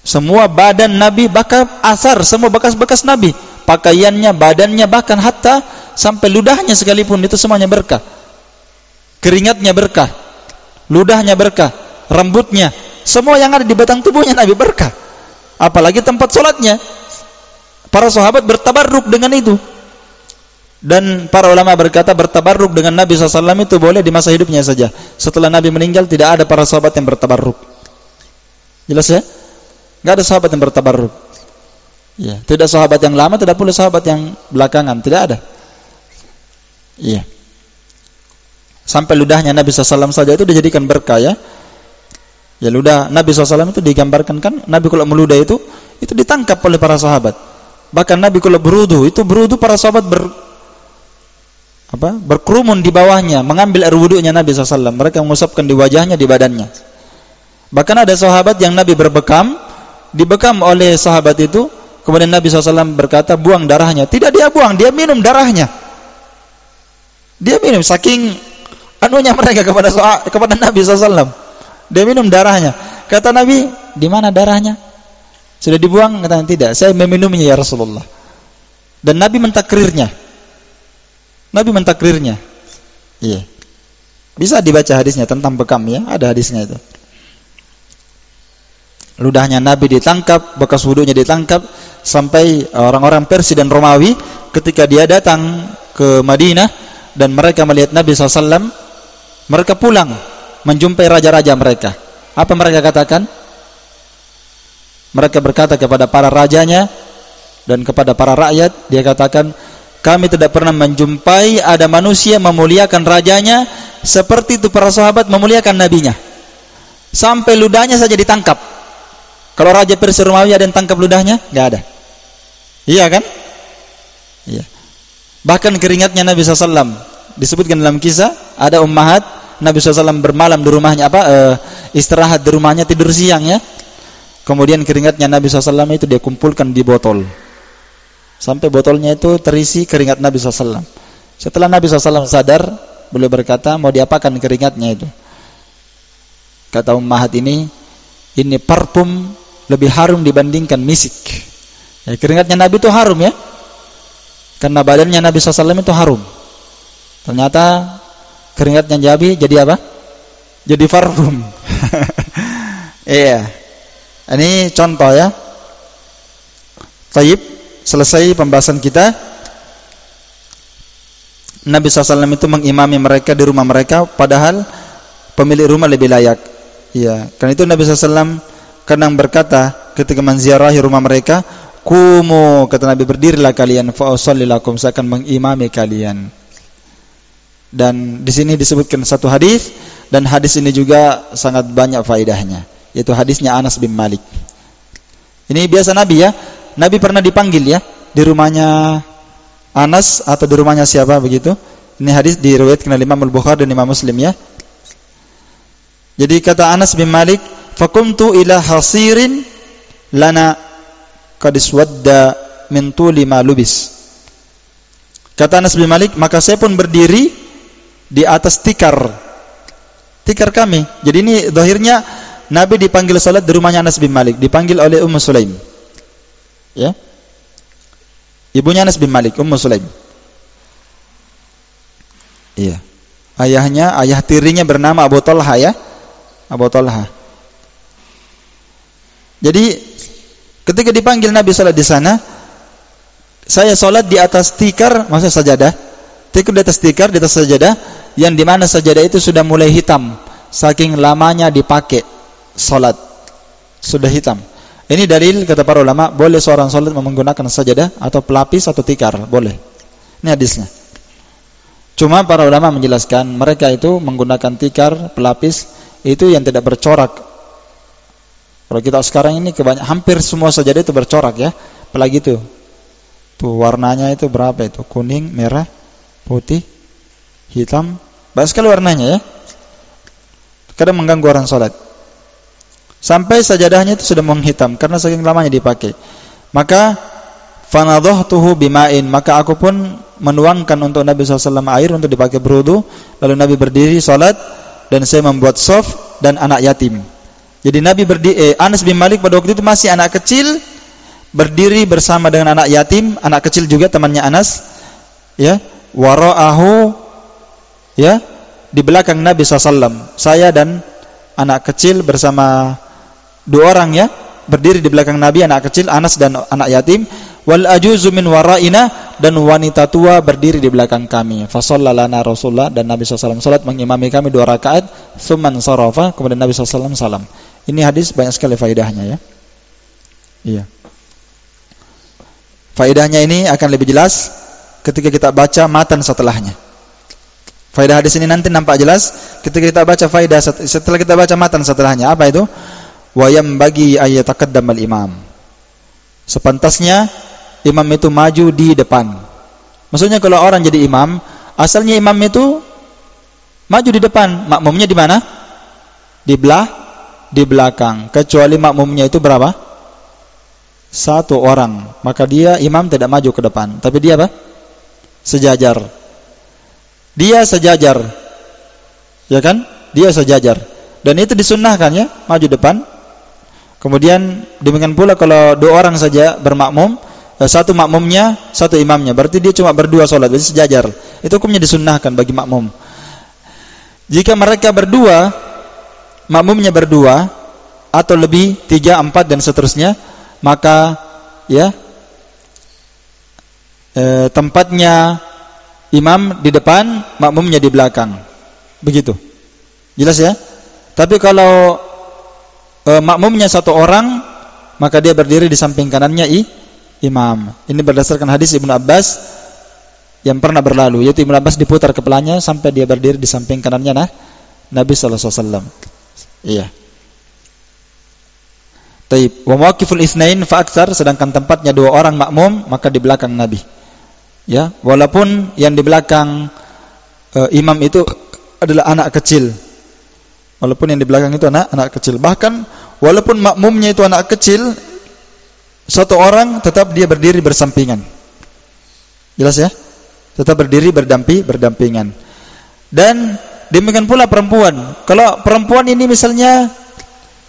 Speaker 1: semua badan Nabi, bahkan asar, semua bekas-bekas Nabi, pakaiannya, badannya, bahkan hatta sampai ludahnya sekalipun itu semuanya berkah. Keringatnya berkah, ludahnya berkah, rambutnya, semua yang ada di batang tubuhnya Nabi berkah. Apalagi tempat sholatnya. Para sahabat bertabarruk dengan itu. Dan para ulama berkata bertabarruk dengan Nabi SAW itu boleh di masa hidupnya saja. Setelah Nabi meninggal tidak ada para sahabat yang bertabarruk. Jelas ya? Gak ada sahabat yang bertabarruk. Ya, tidak sahabat yang lama, tidak pula sahabat yang belakangan, tidak ada. Iya. Sampai ludahnya Nabi SAW saja itu dijadikan berkah ya. Ya ludah Nabi SAW itu digambarkan kan Nabi kalau meludah itu ditangkap oleh para sahabat. Bahkan Nabi kalau berudu para sahabat berkerumun di bawahnya mengambil air wudunya Nabi SAW. Mereka mengusapkan di wajahnya, di badannya. Bahkan ada sahabat yang Nabi dibekam oleh sahabat itu. Kemudian Nabi SAW berkata buang darahnya. Tidak dia buang, dia minum darahnya. Dia minum saking anunya mereka kepada Nabi SAW. Dia minum darahnya. Kata Nabi, di mana darahnya? Sudah dibuang? Kata tidak, saya meminumnya ya Rasulullah. Dan Nabi mentakrirnya. Iya. Bisa dibaca hadisnya tentang bekam ya, ada hadisnya itu. Ludahnya Nabi ditangkap, bekas wudunya ditangkap, sampai orang-orang Persia dan Romawi ketika dia datang ke Madinah dan mereka melihat Nabi SAW, mereka pulang menjumpai raja-raja mereka. Apa mereka katakan? Mereka berkata kepada para rajanya dan kepada para rakyat, dia katakan, kami tidak pernah menjumpai ada manusia memuliakan rajanya seperti itu para sahabat memuliakan nabinya. Sampai ludahnya saja ditangkap. Kalau raja Persia Romawi ada yang tangkap ludahnya? Enggak ada. Iya kan? Iya. Bahkan keringatnya Nabi SAW disebutkan dalam kisah, ada ummahat Nabi SAW bermalam di rumahnya, istirahat di rumahnya, tidur siang ya. Kemudian keringatnya Nabi SAW itu dia kumpulkan di botol. Sampai botolnya itu terisi keringat Nabi SAW. Setelah Nabi SAW sadar, beliau berkata, mau diapakan keringatnya itu? Kata ummahat ini parfum lebih harum dibandingkan misik. Ya, keringatnya Nabi itu harum ya. Karena badannya Nabi SAW itu harum. Ternyata keringatnya Nabi jadi apa? Jadi parfum. Iya. Ini contoh ya. Taib, selesai pembahasan kita. Nabi SAW itu mengimami mereka di rumah mereka, padahal pemilik rumah lebih layak. Ya, karena itu Nabi SAW kadang berkata ketika menziarahi rumah mereka, "Kumu," kata Nabi, "berdirilah kalian, fa usalli lakum," saya akan mengimami kalian. Dan di sini disebutkan satu hadis, dan hadis ini juga sangat banyak faedahnya, yaitu hadisnya Anas bin Malik. Ini biasa Nabi ya. Nabi pernah dipanggil ya di rumahnya Anas atau di rumahnya siapa begitu. Ini hadis diriwayatkan oleh Imam Al-Bukhari dan Imam Muslim ya. Jadi kata Anas bin Malik, "Faqumtu ila hasirin lana qad iswadda min tuli ma lubis." Kata Anas bin Malik, maka saya pun berdiri di atas tikar kami. Jadi ini zahirnya Nabi dipanggil salat di rumahnya Anas bin Malik, dipanggil oleh Ummu Sulaim. Ya. Ibunya Anas bin Malik, Ummu Sulaim. Iya. Ayah tirinya bernama Abu Talha ya. Abu Talha. Jadi ketika dipanggil Nabi salat di sana, saya salat di atas tikar, maksudnya sajadah. Tikar di atas tikar, di atas sajadah, yang dimana sajadah itu sudah mulai hitam saking lamanya dipakai salat, sudah hitam. Ini dalil kata para ulama, boleh seorang salat menggunakan sajadah atau pelapis atau tikar, boleh. Ini hadisnya. Cuma para ulama menjelaskan mereka itu menggunakan tikar, pelapis itu yang tidak bercorak. Kalau kita sekarang ini hampir semua sajadah itu bercorak ya, apalagi itu. Tuh warnanya itu berapa itu? Kuning, merah, putih, hitam, banyak sekali warnanya ya. Kadang mengganggu orang salat. Sampai sajadahnya itu sudah menghitam karena saking lamanya dipakai. Maka fanadhahtuhu bima'in, maka aku pun menuangkan untuk Nabi SAW air untuk dipakai berwudu. Lalu Nabi berdiri salat dan saya membuat shaf dan anak yatim. Jadi Nabi Anas bin Malik pada waktu itu masih anak kecil, berdiri bersama dengan anak yatim, anak kecil juga temannya Anas, ya, wara'ahu, ya, di belakang Nabi SAW. Saya dan anak kecil bersama dua orang ya, berdiri di belakang Nabi, anak kecil Anas dan anak yatim. Wal ajuzu min wara'ina, dan wanita tua berdiri di belakang kami. Fa shallalana Rasulullah, dan Nabi SAW salat mengimami kami 2 rakaat. Tsumman sarafa, kemudian Nabi SAW salam. Ini hadis banyak sekali faedahnya ya. Iya. Faedahnya ini akan lebih jelas ketika kita baca matan setelahnya. Faedah hadis ini nanti nampak jelas ketika kita baca faedah setelah kita baca matan setelahnya. Apa itu? Wa yambagi ayyataqaddamal imam. Sepantasnya imam itu maju di depan. Maksudnya kalau orang jadi imam, asalnya imam itu maju di depan, makmumnya di mana? Di belakang. Kecuali makmumnya itu berapa? 1 orang, maka dia imam tidak maju ke depan, tapi dia apa? Sejajar. Dia sejajar, ya kan? Dia sejajar, dan itu disunnahkan ya, maju depan. Kemudian demikian pula kalau 2 orang saja bermakmum, 1 makmumnya, 1 imamnya, berarti dia cuma berdua sholat, berarti sejajar. Itu hukumnya disunnahkan bagi makmum. Jika mereka berdua, makmumnya berdua atau lebih, 3, 4 dan seterusnya, maka ya tempatnya imam di depan, makmumnya di belakang. Begitu. Jelas ya? Tapi kalau makmumnya 1 orang, maka dia berdiri di samping kanannya imam. Ini berdasarkan hadis Ibnu Abbas yang pernah berlalu, yaitu Ibnu Abbas diputar kepalanya sampai dia berdiri di samping kanannya Nabi sallallahu alaihi wasallam. Iya. Taib. Wa mawaqiful itsnain fa aktsar, sedangkan tempatnya 2 orang makmum, maka di belakang Nabi. Ya, walaupun yang di belakang imam itu adalah anak kecil. Walaupun yang di belakang itu anak kecil. Bahkan walaupun makmumnya itu anak kecil, 1 orang tetap dia berdiri bersampingan. Jelas ya? Tetap berdiri berdampingan. Dan demikian pula perempuan. Kalau perempuan ini misalnya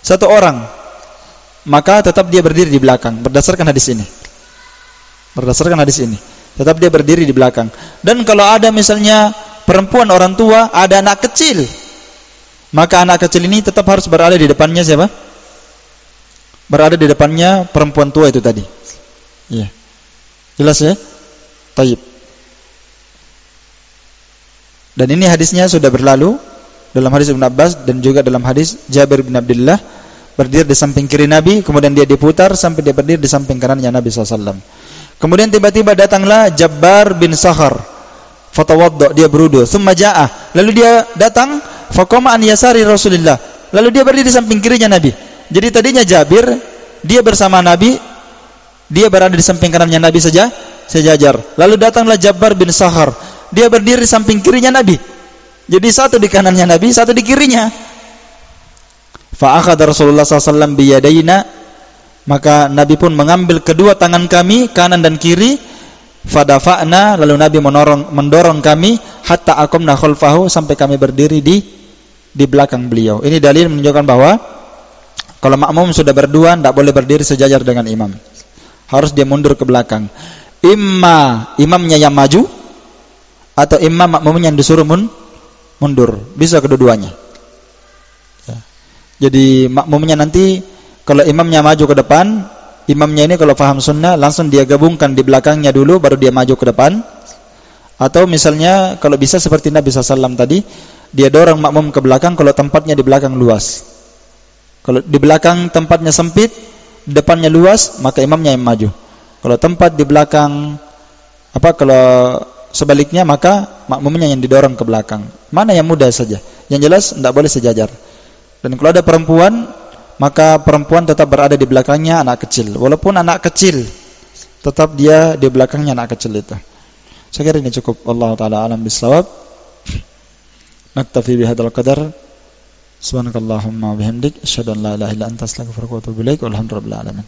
Speaker 1: 1 orang, maka tetap dia berdiri di belakang berdasarkan hadis ini. Tetap dia berdiri di belakang. Dan kalau ada misalnya perempuan orang tua, ada anak kecil, maka anak kecil ini tetap harus berada di depannya siapa? Berada di depannya perempuan tua itu tadi. Iya. Jelas ya? Taib. Dan ini hadisnya sudah berlalu dalam hadis Ibnu Abbas dan juga dalam hadis Jabir bin Abdullah, berdiri di samping kiri Nabi, kemudian dia diputar sampai dia berdiri di samping kanannya Nabi SAW. Kemudian tiba-tiba datanglah Jabbar bin Sahar, fatawadda, dia berwudu, thumma ja'ah, lalu dia datang, faqama an yasari Rasulillah, lalu dia berdiri di samping kirinya Nabi. Jadi tadinya Jabir dia bersama Nabi, dia berada di samping kanannya Nabi saja, sejajar. Lalu datanglah Jabbar bin Sahar, dia berdiri di samping kirinya Nabi. Jadi 1 di kanannya Nabi, 1 di kirinya. Fa akhadha Rasulullah SAW biyadaina, maka Nabi pun mengambil kedua tangan kami, kanan dan kiri. Fadafa'na, lalu Nabi mendorong kami, hatta aqamna khalfahu, sampai kami berdiri di belakang beliau. Ini dalil menunjukkan bahwa kalau makmum sudah berdua, tidak boleh berdiri sejajar dengan imam. Harus dia mundur ke belakang. Imamnya yang maju, atau imam makmumnya yang disuruh mundur. Bisa kedua-duanya. Jadi makmumnya nanti kalau imamnya maju ke depan, imamnya ini kalau paham sunnah langsung dia gabungkan di belakangnya dulu, baru dia maju ke depan. Atau misalnya kalau bisa seperti Nabi SAW tadi, dia dorong makmum ke belakang kalau tempatnya di belakang luas. Kalau di belakang tempatnya sempit, depannya luas, maka imamnya yang maju. Kalau tempat di belakang kalau sebaliknya, maka makmumnya yang didorong ke belakang. Mana yang mudah saja. Yang jelas tidak boleh sejajar. Dan kalau ada perempuan, maka perempuan tetap berada di belakangnya anak kecil. Walaupun anak kecil, tetap dia di belakangnya anak kecil itu. Saya kira ini cukup. Allah Ta'ala alam bisawab. Naktafi bihadzal qadar. Subhanakallahumma bihamdik, asyhadu an la ilaha illa anta, astaghfiruka wa atubu ilaik. Walhamdulillahil alamin.